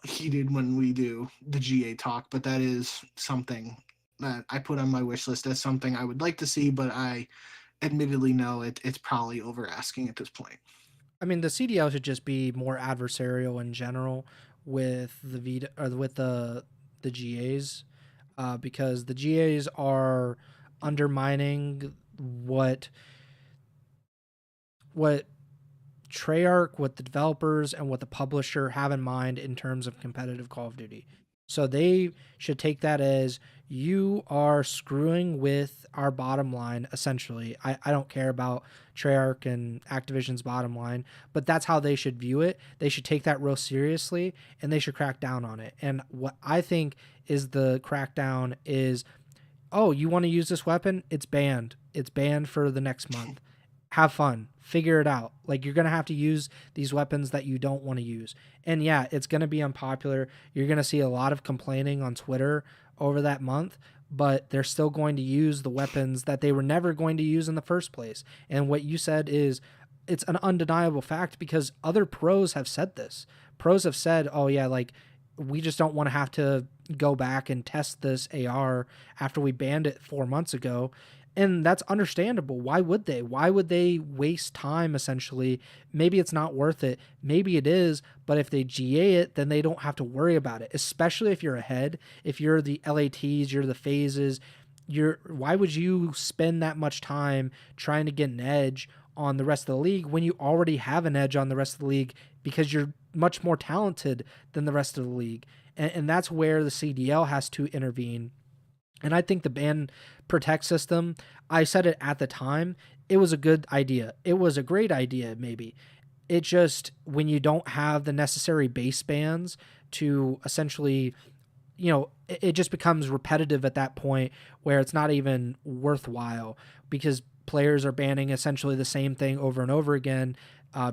heated when we do the GA talk, but that is something that I put on my wish list as something I would like to see, but I admittedly know it's probably over asking at this point. I mean, the CDL should just be more adversarial in general with the Vita or with the GAs, because the GAs are undermining what Treyarch, what the developers, and what the publisher have in mind in terms of competitive Call of Duty. So they should take that as you are screwing with our bottom line, essentially. I don't care about Treyarch and Activision's bottom line, but that's how they should view it. They should take that real seriously, and they should crack down on it. And what I think is the crackdown is, oh, you want to use this weapon? It's banned. It's banned for the next month. have fun, figure it out. Like, you're going to have to use these weapons that you don't want to use. And yeah, it's going to be unpopular. You're going to see a lot of complaining on Twitter over that month, but they're still going to use the weapons that they were never going to use in the first place. And what you said is, it's an undeniable fact, because other pros have said this. Pros have said, oh yeah, like, we just don't want to have to go back and test this AR after we banned it 4 months ago. And that's understandable. Why would they? Why would they waste time, essentially? Maybe it's not worth it. Maybe it is. But if they GA it, then they don't have to worry about it, especially if you're ahead. If you're the LATs, you're the phases. Why would you spend that much time trying to get an edge on the rest of the league when you already have an edge on the rest of the league, because you're much more talented than the rest of the league? And that's where the CDL has to intervene. And I think the ban protect system, I said it at the time, it was a good idea. It was a great idea, maybe. It just, when you don't have the necessary base bans to essentially, it just becomes repetitive at that point, where it's not even worthwhile, because players are banning essentially the same thing over and over again,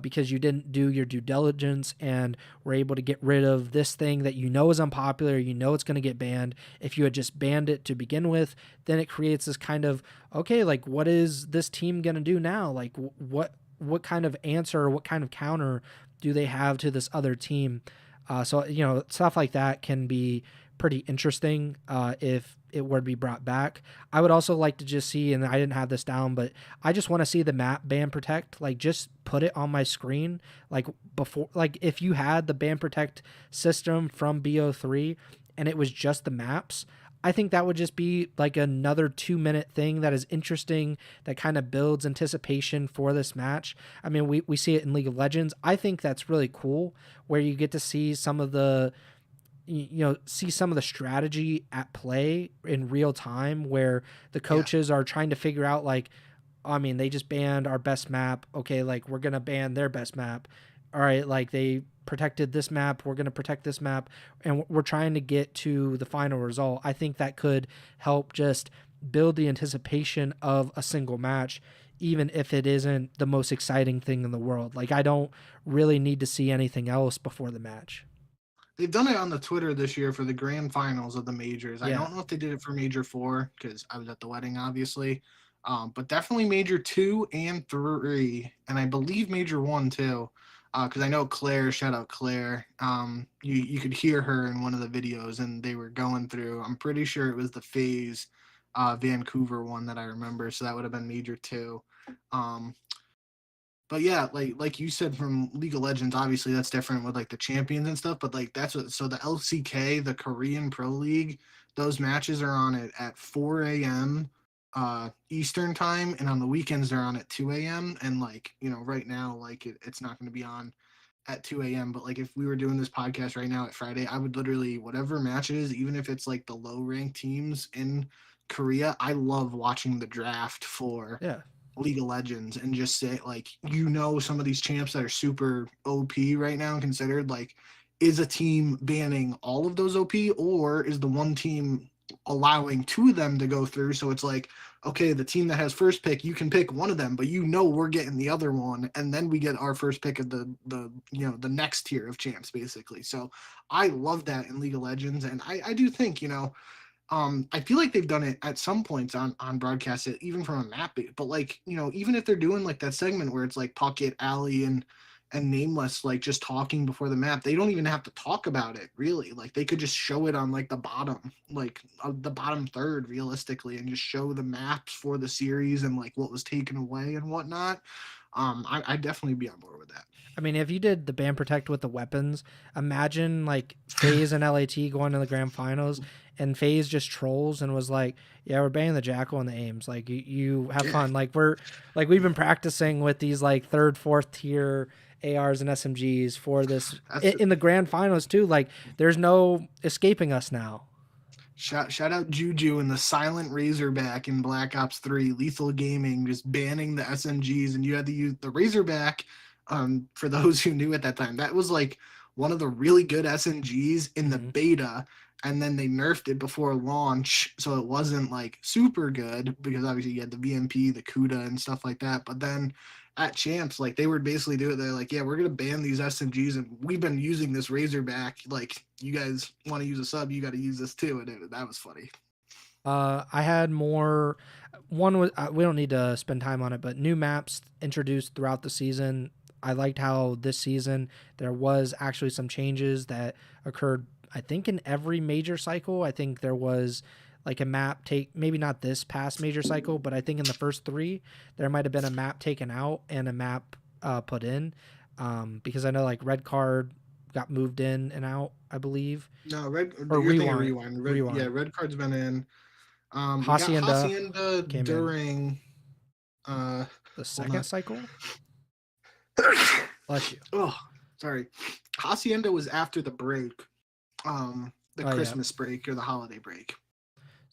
because you didn't do your due diligence and were able to get rid of this thing that is unpopular, it's going to get banned. If you had just banned it to begin with, then it creates this kind of, okay, like, what is this team going to do now? Like, what kind of answer or what kind of counter do they have to this other team? So stuff like that can be pretty interesting if it were to be brought back. I would also like to just see, and I didn't have this down, but I just want to see the map ban protect. Like, just put it on my screen. Like, before, like, if you had the ban protect system from BO3 and it was just the maps, I think that would just be like another 2-minute thing that is interesting, that kind of builds anticipation for this match. I mean, we see it in League of Legends. I think that's really cool, where you get to see some of the strategy at play in real time, where the coaches are trying to figure out, like, I mean, they just banned our best map. Okay, like, we're going to ban their best map. All right, like, they protected this map, we're going to protect this map, and we're trying to get to the final result. I think that could help just build the anticipation of a single match, even if it isn't the most exciting thing in the world. Like, I don't really need to see anything else before the match. They've done it on the Twitter this year for the grand finals of the majors. I don't know if they did it for Major 4, because I was at the wedding, obviously. But definitely Major 2 and 3, and I believe Major 1 too, because I know Claire, shout out Claire, you could hear her in one of the videos, and they were going through, I'm pretty sure it was the FaZe Vancouver one that I remember, so that would have been Major 2. But yeah, like you said, from League of Legends, obviously that's different with like the champions and stuff. But like that's what, so the LCK, the Korean Pro League, those matches are on at 4 a.m. Eastern time, and on the weekends they're on at 2 a.m. And like, right now, like it's not going to be on at 2 a.m. But like if we were doing this podcast right now at Friday, I would literally, whatever matches, even if it's like the low ranked teams in Korea, I love watching the draft for League of Legends, and just say, like, some of these champs that are super OP right now considered, like, is a team banning all of those OP, or is the one team allowing 2 of them to go through? So it's like, okay, the team that has first pick, you can pick one of them, but we're getting the other one, and then we get our first pick of the next tier of champs, basically. So I love that in League of Legends, and I do think, I feel like they've done it at some points on broadcast, even from a map, but like, even if they're doing like that segment where it's like Pocket, Alley, and Nameless, like just talking before the map, they don't even have to talk about it, really. Like, they could just show it on like the bottom, like the bottom third, realistically, and just show the maps for the series and like what was taken away and whatnot. I'd definitely be on board with that. I mean, if you did the ban protect with the weapons, imagine like FaZe and LAT going to the grand finals, and FaZe just trolls and was like, "Yeah, we're banning the Jackal and the Aims. Like, you have fun. Like, we've been practicing with these like 3rd, 4th tier ARs and SMGs for this in the grand finals too. Like, there's no escaping us now." Shout out Juju and the silent Razorback in Black Ops 3, Lethal Gaming, just banning the SMGs, and you had to use the Razorback. For those who knew at that time, that was like one of the really good SMGs in the beta, and then they nerfed it before launch, so it wasn't like super good because obviously you had the VMP, the CUDA, and stuff like that. But then at champs, like they would basically do it. They're like, yeah, we're gonna ban these SMGs, and we've been using this Razorback. Like, you guys want to use a sub, you got to use this too, and that was funny. I had more. One was we don't need to spend time on it, but new maps introduced throughout the season. I liked how this season there was actually some changes that occurred. I think in every major cycle. I think there was like a map take, maybe not this past major cycle, but I think in the first three there might have been a map taken out and a map put in. Because I know like red card got moved in and out, I believe, No, red. or You're thinking rewind, rewind. Yeah, rewind. red card's been in. We got Hacienda Hacienda came in during. Uh, the Hold second cycle. on. Bless you. Oh, sorry. Hacienda was after the break, the Oh, yeah. Christmas break or the holiday break.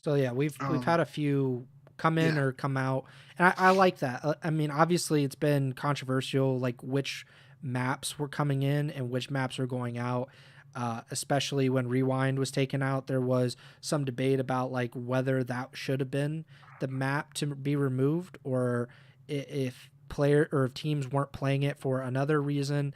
So yeah, we've had a few come in Yeah. or come out, and I like that. I mean, obviously it's been controversial, like which maps were coming in and which maps are going out. Especially when Rewind was taken out, there was some debate about like whether that should have been the map to be removed, or if player or if teams weren't playing it for another reason.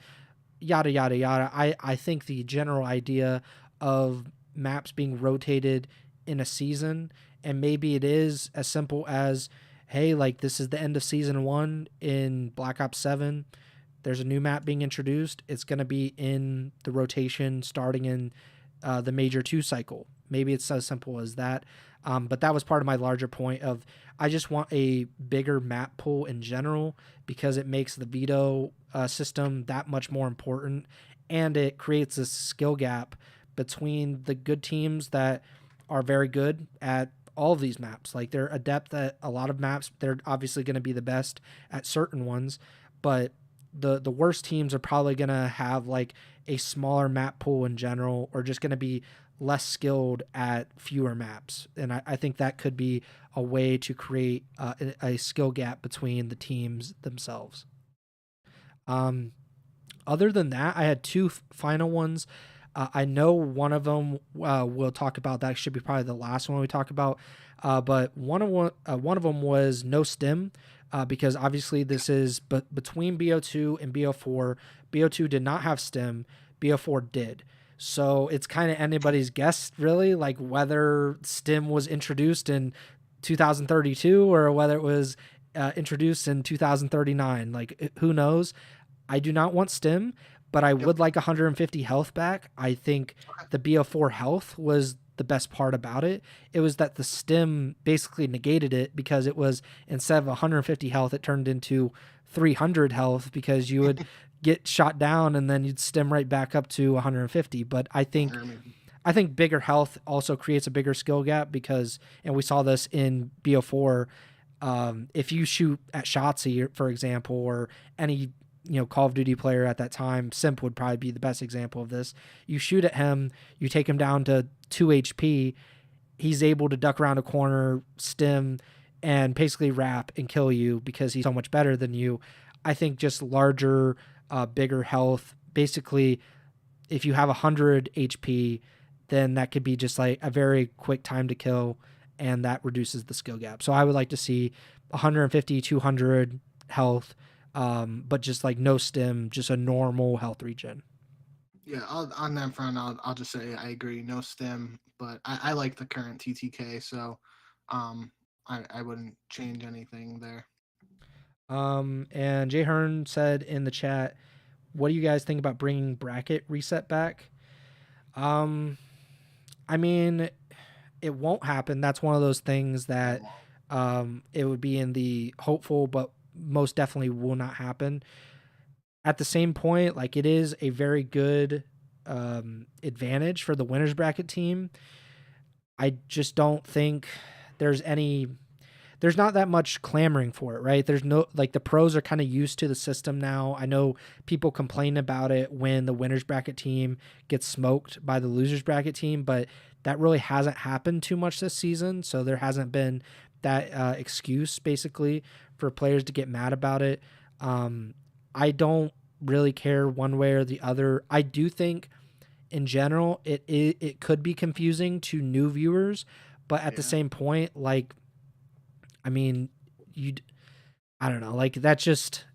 Yada yada yada. I think the general idea of maps being rotated in a season, and maybe it is as simple as, hey, like this is the end of season 1 in Black Ops 7. There's a new map being introduced. It's going to be in the rotation starting in the Major 2 cycle. Maybe it's as simple as that. But that was part of my larger point of I just want a bigger map pool in general because it makes the veto system that much more important, and it creates a skill gap between the good teams that are very good at all of these maps. Like they're adept at a lot of maps. They're obviously going to be the best at certain ones, but the worst teams are probably going to have like a smaller map pool in general, or just going to be less skilled at fewer maps. And I think that could be a way to create a skill gap between the teams themselves. Other than that, I had two final ones. I know one of them we'll talk about. That should be probably the last one we talk about. But one of them was no stim, because obviously this is between BO2 and BO4. BO2 did not have stim. BO4 did. So it's kind of anybody's guess, really, like whether stim was introduced in 2032 or whether it was introduced in 2039. Like, who knows? I do not want stim, but I would like 150 health back. I think the BO4 health was the best part about it. It was that the stim basically negated it, because it was, instead of 150 health, it turned into 300 health, because you would get shot down and then you'd stim right back up to 150. But I think bigger health also creates a bigger skill gap, because, and we saw this in BO4, if you shoot at Shotzi, for example, or any Call of Duty player at that time, Simp would probably be the best example of this. You shoot at him, you take him down to 2 HP, he's able to duck around a corner, stim, and basically wrap and kill you because he's so much better than you. I think just larger, bigger health. Basically, if you have 100 HP, then that could be just like a very quick time to kill, and that reduces the skill gap. So I would like to see 150, 200 health, but just like no stim, just a normal health regen. Yeah, on that front, I'll just say I agree, no stim, but I like the current TTK, so I wouldn't change anything there. And Jay Hearn said in the chat, what do you guys think about bringing bracket reset back? I mean, it won't happen. That's one of those things that it would be in the hopeful, but most definitely will not happen. At the same point, like, it is a very good advantage for the winners bracket team. I just don't think there's not that much clamoring for it, right? There's no, like, the pros are kind of used to the system now. I know people complain about it when the winners bracket team gets smoked by the losers bracket team, but that really hasn't happened too much this season. So there hasn't been that excuse basically for players to get mad about it. I don't really care one way or the other. I do think in general, it could be confusing to new viewers, but at the Yeah. same point, like, I mean, you, I don't know, like that's just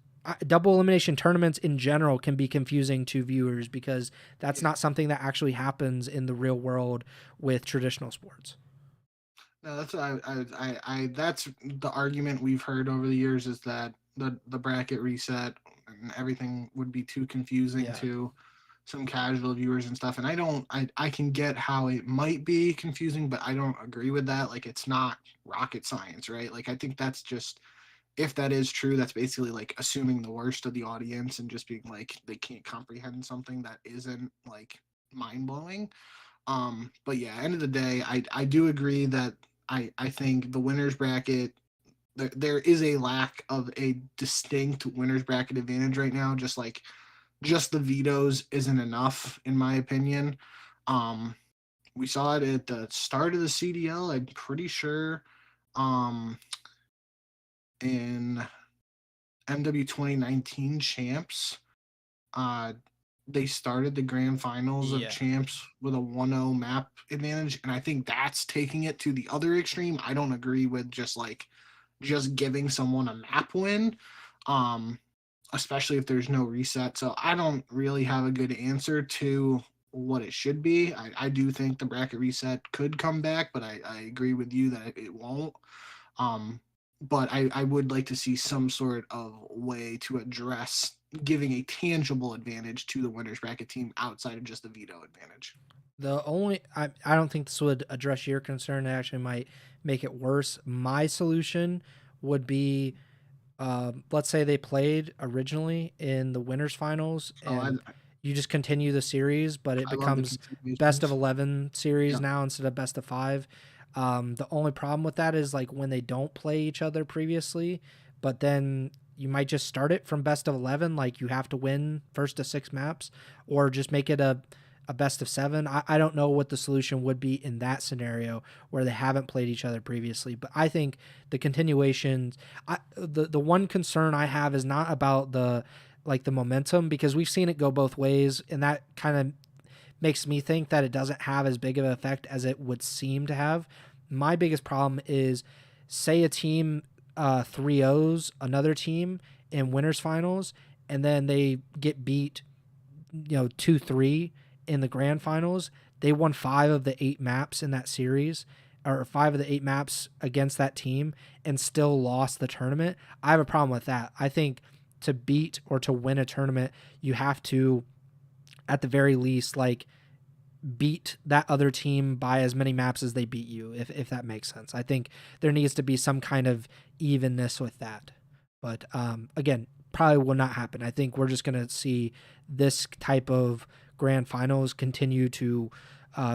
double elimination tournaments in general can be confusing to viewers because that's Yeah. not something that actually happens in the real world with traditional sports. No, that's that's the argument we've heard over the years is that the bracket reset and everything would be too confusing Yeah. to some casual viewers and stuff. And I can get how it might be confusing, but I don't agree with that. Like it's not rocket science, right? Like I think that's just, if that is true, that's basically like assuming the worst of the audience and just being like they can't comprehend something that isn't like mind blowing. But yeah, end of the day, I do agree that I think the winners bracket, there is a lack of a distinct winners bracket advantage right now. Just like just the vetoes isn't enough in my opinion. Um, we saw it at the start of the CDL. I'm pretty sure. Um, in MW 2019 champs, uh, they started the grand finals of Yeah. champs with a 1-0 map advantage, and I think that's taking it to the other extreme. I don't agree with just giving someone a map win, um especially if there's no reset. So I don't really have a good answer to what it should be. I do think the bracket reset could come back, but I agree with you that it won't. um but I would like to see some sort of way to address giving a tangible advantage to the winners bracket team outside of just the veto advantage. The only I don't think this would address your concern. It actually might make it worse. My solution would be, let's say they played originally in the winners finals, Oh, and you just continue the series, but it I love the becomes best of continuations. 11 series Yeah. now instead of best of 5. The only problem with that is like when they don't play each other previously, but then you might just start it from best of 11, like you have to win first to 6 maps, or just make it a best of 7. I don't know what the solution would be in that scenario where they haven't played each other previously, but I think the continuations, the one concern I have is not about the momentum, because we've seen it go both ways, and that kind of makes me think that it doesn't have as big of an effect as it would seem to have. My biggest problem is, say a team 3-0s another team in winners finals, and then they get beat 2-3 in the grand finals. They won 5 of the 8 maps in that series, or 5 of the 8 maps against that team, and still lost the tournament. I have a problem with that. I think to beat or to win a tournament, you have to, at the very least, like, beat that other team by as many maps as they beat you, if that makes sense. I think there needs to be some kind of evenness with that. But again, probably will not happen. I think we're just going to see this type of grand finals continue to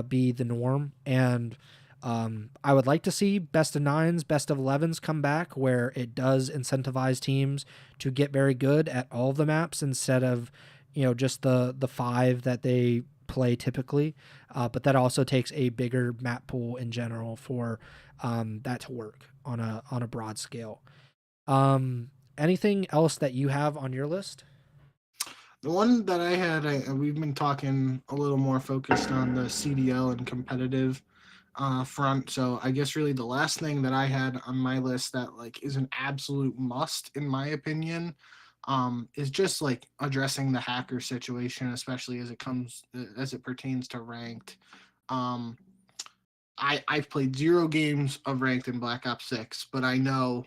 be the norm. And I would like to see best of 9s, best of 11s come back, where it does incentivize teams to get very good at all of the maps instead of just the 5 that they play typically. But that also takes a bigger map pool in general for that to work on a broad scale. Anything else that you have on your list? The one that I had, we've been talking a little more focused on the CDL and competitive front. So I guess really the last thing that I had on my list that like is an absolute must in my opinion, is just like addressing the hacker situation, especially as it pertains to ranked. Um, I've played 0 games of ranked in Black Ops 6, but I know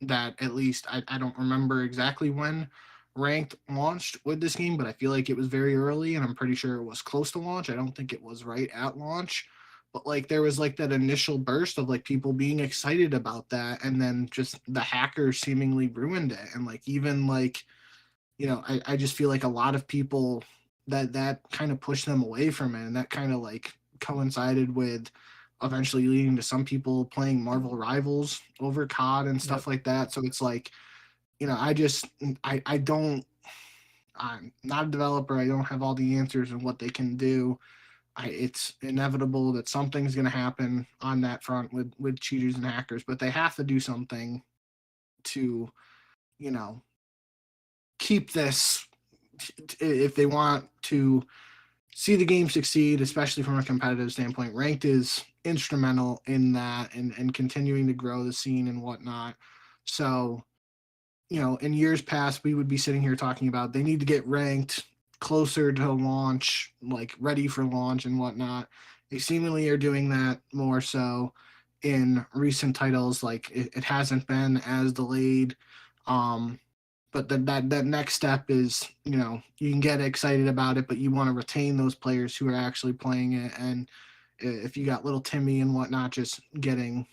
that at least I don't remember exactly when ranked launched with this game, but I feel like it was very early and I'm pretty sure it was close to launch. I don't think it was right at launch. But like there was like that initial burst of like people being excited about that, and then just the hackers seemingly ruined it. And like even like, I just feel like a lot of people that kind of pushed them away from it, and that kind of like coincided with eventually leading to some people playing Marvel Rivals over COD and Yep. stuff like that. So it's like, I just I don't I'm not a developer. I don't have all the answers and what they can do. It's inevitable that something's going to happen on that front with cheaters and hackers, but they have to do something to, you know, keep this if they want to see the game succeed, especially from a competitive standpoint. Ranked is instrumental in that and continuing to grow the scene and whatnot. So, in years past, we would be sitting here talking about they need to get ranked closer to launch, like ready for launch and whatnot. They seemingly are doing that more so in recent titles. Like it hasn't been as delayed. Um, but that next step is, you can get excited about it, but you want to retain those players who are actually playing it. And if you got little Timmy and whatnot just getting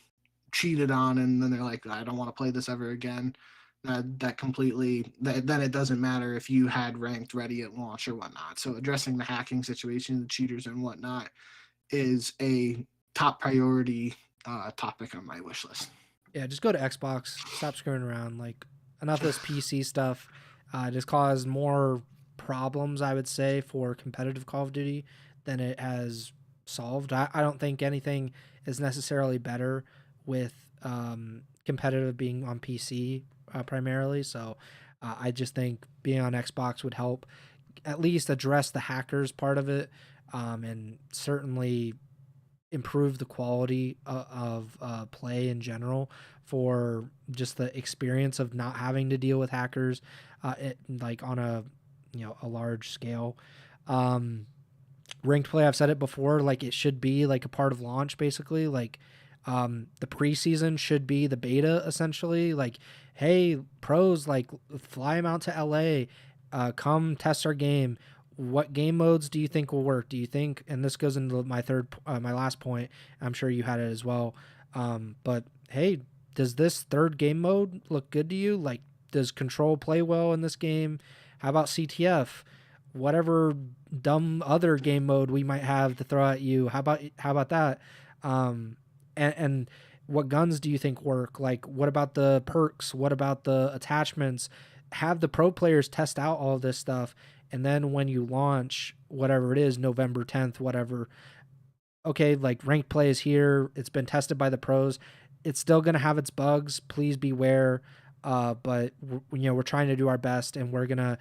cheated on, and then they're like, I don't want to play this ever again, then it doesn't matter if you had ranked ready at launch or whatnot. So addressing the hacking situation, the cheaters and whatnot, is a top priority topic on my wish list. Yeah, just go to Xbox. Stop screwing around. Like, enough of this PC stuff. Just caused more problems, I would say, for competitive Call of Duty than it has solved. I don't think anything is necessarily better with competitive being on PC primarily. So I just think being on Xbox would help at least address the hackers part of it, and certainly improve the quality of play in general for just the experience of not having to deal with hackers, like on a large scale. Ranked play, I've said it before, like it should be like a part of launch basically. Like the preseason should be the beta essentially. Like, hey, pros, like fly them out to LA, come test our game. What game modes do you think will work? Do you think, and this goes into my last point, I'm sure you had it as well, but hey, does this third game mode look good to you? Like, does Control play well in this game? How about CTF? Whatever dumb other game mode we might have to throw at you, how about that? And what guns do you think work? Like, what about the perks? What about the attachments? Have the pro players test out all of this stuff, and then when you launch, whatever it is, November 10th, whatever, okay, like ranked play is here. It's been tested by the pros. It's still going to have its bugs. Please beware. But we're trying to do our best, and we're going to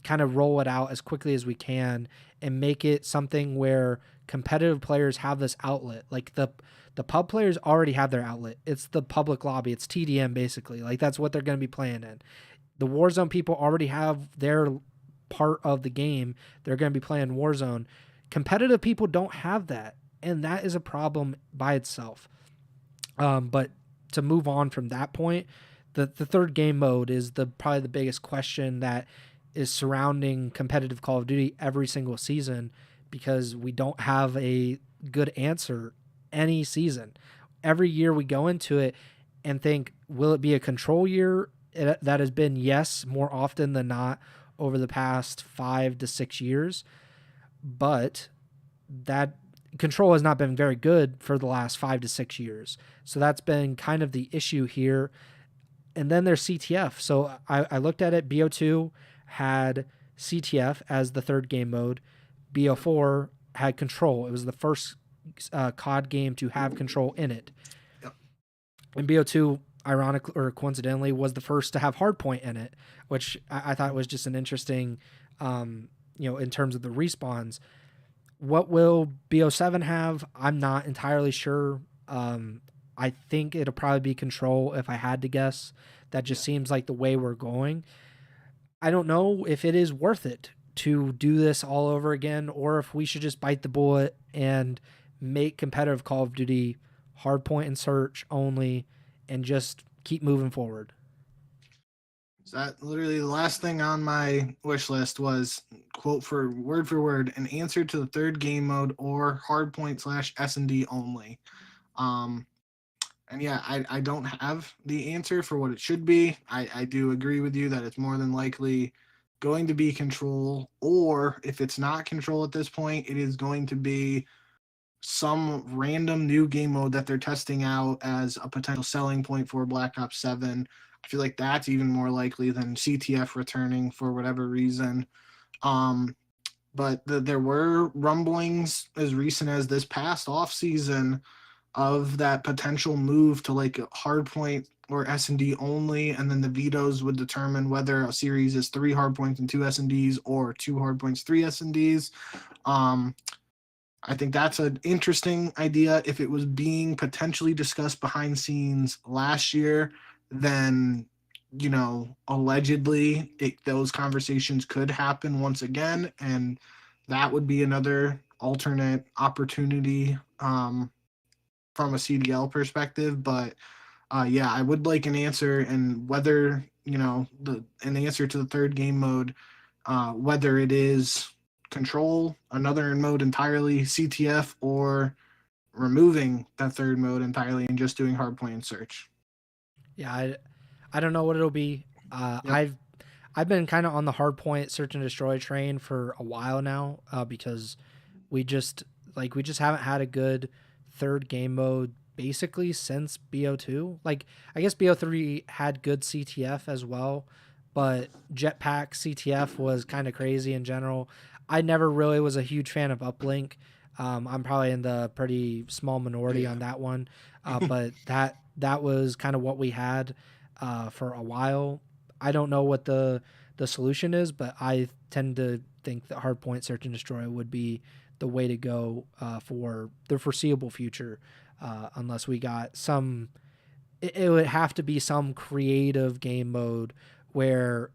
kind of roll it out as quickly as we can and make it something where competitive players have this outlet. Like the pub players already have their outlet. It's the public lobby. It's TDM basically. Like that's what they're going to be playing in. The Warzone people already have their part of the game. They're going to be playing Warzone. Competitive people don't have that, and that is a problem by itself. But to move on from that point, the third game mode is probably the biggest question that is surrounding competitive Call of Duty every single season, because we don't have a good answer any season. Every year we go into it and think, will it be a control year? That has been yes, more often than not over the past 5 to 6 years. But that control has not been very good for the last 5 to 6 years. So that's been kind of the issue here. And then there's CTF. So I looked at it. BO2 had CTF as the third game mode. BO4 had control. It was the first COD game to have control in it. Yep. And BO2, ironically or coincidentally, was the first to have hardpoint in it, which I thought was just an interesting, in terms of the respawns. What will BO7 have? I'm not entirely sure. I think it'll probably be control if I had to guess. That just seems like the way we're going. I don't know if it is worth it to do this all over again, or if we should just bite the bullet and make competitive Call of Duty hardpoint and search only and just keep moving forward. So that literally the last thing on my wish list was, quote for word, an answer to the third game mode or hardpoint / S&D only. And yeah, I don't have the answer for what it should be. I do agree with you that it's more than likely going to be control, or if it's not control at this point, it is going to be some random new game mode that they're testing out as a potential selling point for Black Ops 7. I feel like that's even more likely than CTF returning for whatever reason. But there were rumblings as recent as this past off season of that potential move to like a hardpoint or S&D only, and then the vetoes would determine whether a series is 3 hard points and 2 S&Ds or 2 hard points, 3 S&Ds. Um, I think that's an interesting idea. If it was being potentially discussed behind scenes last year, then allegedly those conversations could happen once again, and that would be another alternate opportunity from a CDL perspective. But yeah, I would like an answer, and whether an answer to the third game mode, whether it is control another mode entirely, CTF, or removing that third mode entirely and just doing hardpoint search. Yeah, I don't know what it'll be. Yep. I've been kind of on the hard point search and destroy train for a while now, because we just we just haven't had a good third game mode basically since BO2. Like, I guess BO3 had good CTF as well, but Jetpack CTF was kind of crazy in general. I never really was a huge fan of Uplink. I'm probably in the pretty small minority Yeah. on that one, but that was kind of what we had for a while. I don't know what the solution is, but I tend to think that hardpoint search and destroy would be the way to go for the foreseeable future, unless we got some. It would have to be some creative game mode where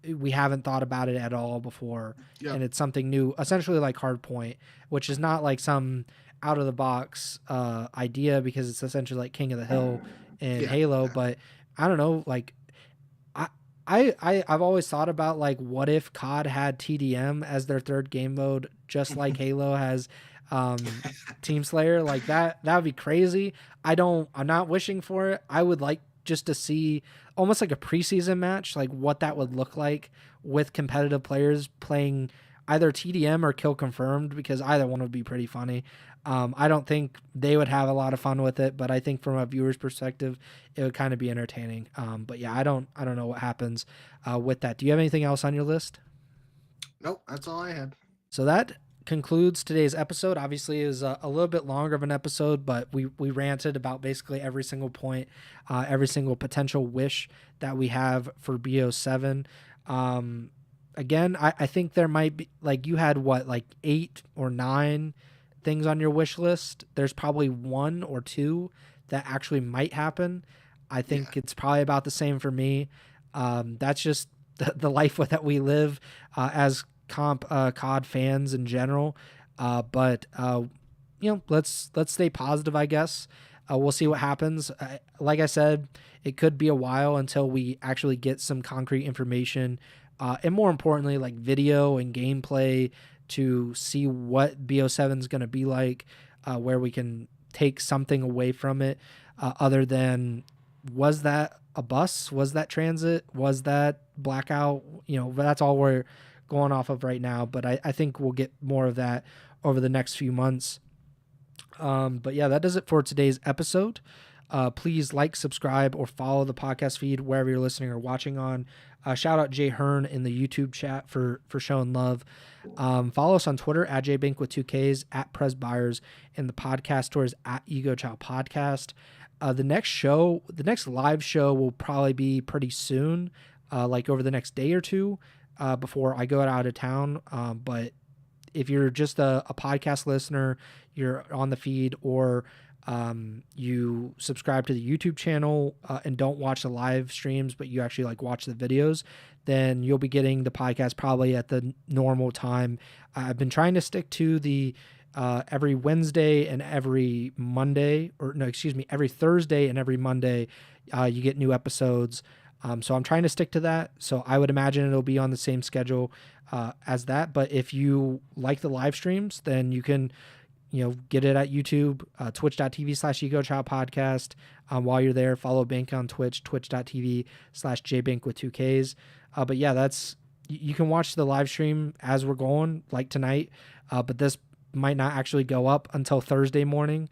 we haven't thought about it at all before, Yep. and it's something new, essentially like hardpoint, which is not like some out of the box idea, because it's essentially like King of the Hill in Yeah. Halo. But I don't know, like I, I've always thought about, like, what if COD had TDM as their third game mode, just like Halo has Team Slayer. Like, that would be crazy. I'm not wishing for it. I would like just to see almost like a preseason match, like what that would look like with competitive players playing either TDM or Kill Confirmed, because either one would be pretty funny. I don't think they would have a lot of fun with it, but I think from a viewer's perspective, it would kind of be entertaining. But yeah, I don't know what happens with that. Do you have anything else on your list? Nope, that's all I had. So that concludes today's episode. Obviously, it was a little bit longer of an episode, but we ranted about basically every single point, every single potential wish that we have for BO7. Again, I think there might be, like, you had what, like 8 or 9 things on your wish list. There's probably 1 or 2 that actually might happen. I Yeah. think it's probably about the same for me. That's just the life that we live as COD fans in general. But let's stay positive, I guess. We'll see what happens. Like I said, it could be a while until we actually get some concrete information, and more importantly, like video and gameplay, to see what BO7 is going to be like, where we can take something away from it, other than, was that a bus? Was that transit? Was that blackout? That's all we're going off of right now. But I think we'll get more of that over the next few months. But yeah, that does it for today's episode. Please like, subscribe, or follow the podcast feed wherever you're listening or watching on. Shout out Jay Hearn in the YouTube chat for showing love. Follow us on Twitter at JBink with 2Ks, at Pres Byers, and the podcast stores at Ego Chall Podcast. The next live show will probably be pretty soon, like over the next day or two, before I go out of town. But if you're just a podcast listener, you're on the feed, or you subscribe to the YouTube channel and don't watch the live streams, but you actually like watch the videos, then you'll be getting the podcast probably at the normal time. I've been trying to stick to the every Wednesday and every Monday, or no, excuse me, every Thursday and every Monday, you get new episodes. So I'm trying to stick to that. So I would imagine it'll be on the same schedule as that. But if you like the live streams, then you can, get it at YouTube, twitch.tv/Ego Chall Podcast. While you're there, follow Bink on Twitch, twitch.tv/JBink with 2Ks. But yeah, you can watch the live stream as we're going, like tonight. But this might not actually go up until Thursday morning,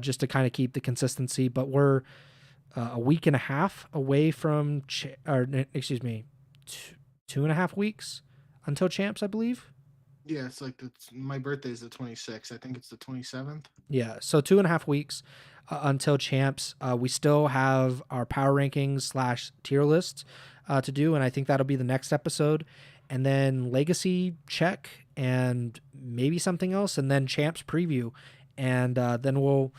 just to kind of keep the consistency. But we're a week and a half away from, 2.5 weeks until champs, I believe. Yeah, it's like my birthday is the 26th. I think it's the 27th. Yeah, so 2.5 weeks. until champs. We still have our power rankings / tier lists to do, and I think that'll be the next episode. And then legacy check, and maybe something else, and then champs preview, and then we'll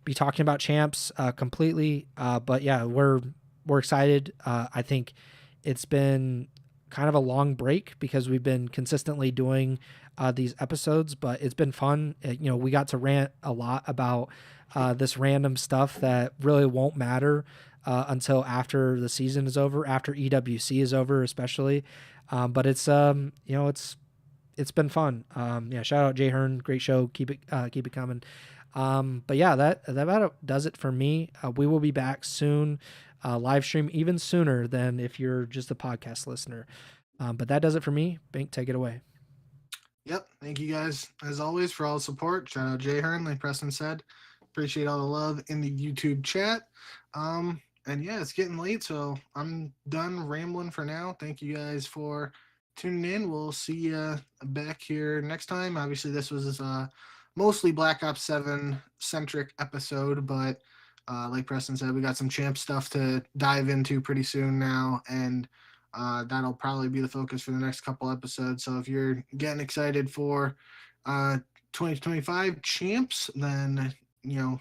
be talking about champs completely. But yeah, we're excited. I think it's been kind of a long break because we've been consistently doing these episodes, but it's been fun. We got to rant a lot about this random stuff that really won't matter until after the season is over, after EWC is over, especially. But it's it's been fun. Yeah, shout out Jay Hearn, great show. Keep it coming. But yeah, that about does it for me. We will be back soon. Live stream even sooner than if you're just a podcast listener. But that does it for me. Bink, take it away. Yep. Thank you guys, as always, for all the support. Shout out Jay Hearn, like Preston said. Appreciate all the love in the YouTube chat. And yeah, it's getting late, so I'm done rambling for now. Thank you guys for tuning in. We'll see you back here next time. Obviously, this was mostly Black Ops 7 centric episode, but like Preston said, we got some champ stuff to dive into pretty soon now, and that'll probably be the focus for the next couple episodes. So if you're getting excited for 2025 champs, then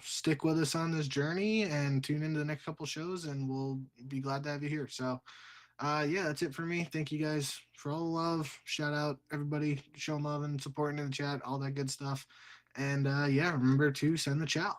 stick with us on this journey and tune into the next couple shows, and we'll be glad to have you here. So yeah, that's it for me. Thank you guys for all the love. Shout out everybody showing love and supporting in the chat, all that good stuff. And yeah, remember to send the chow.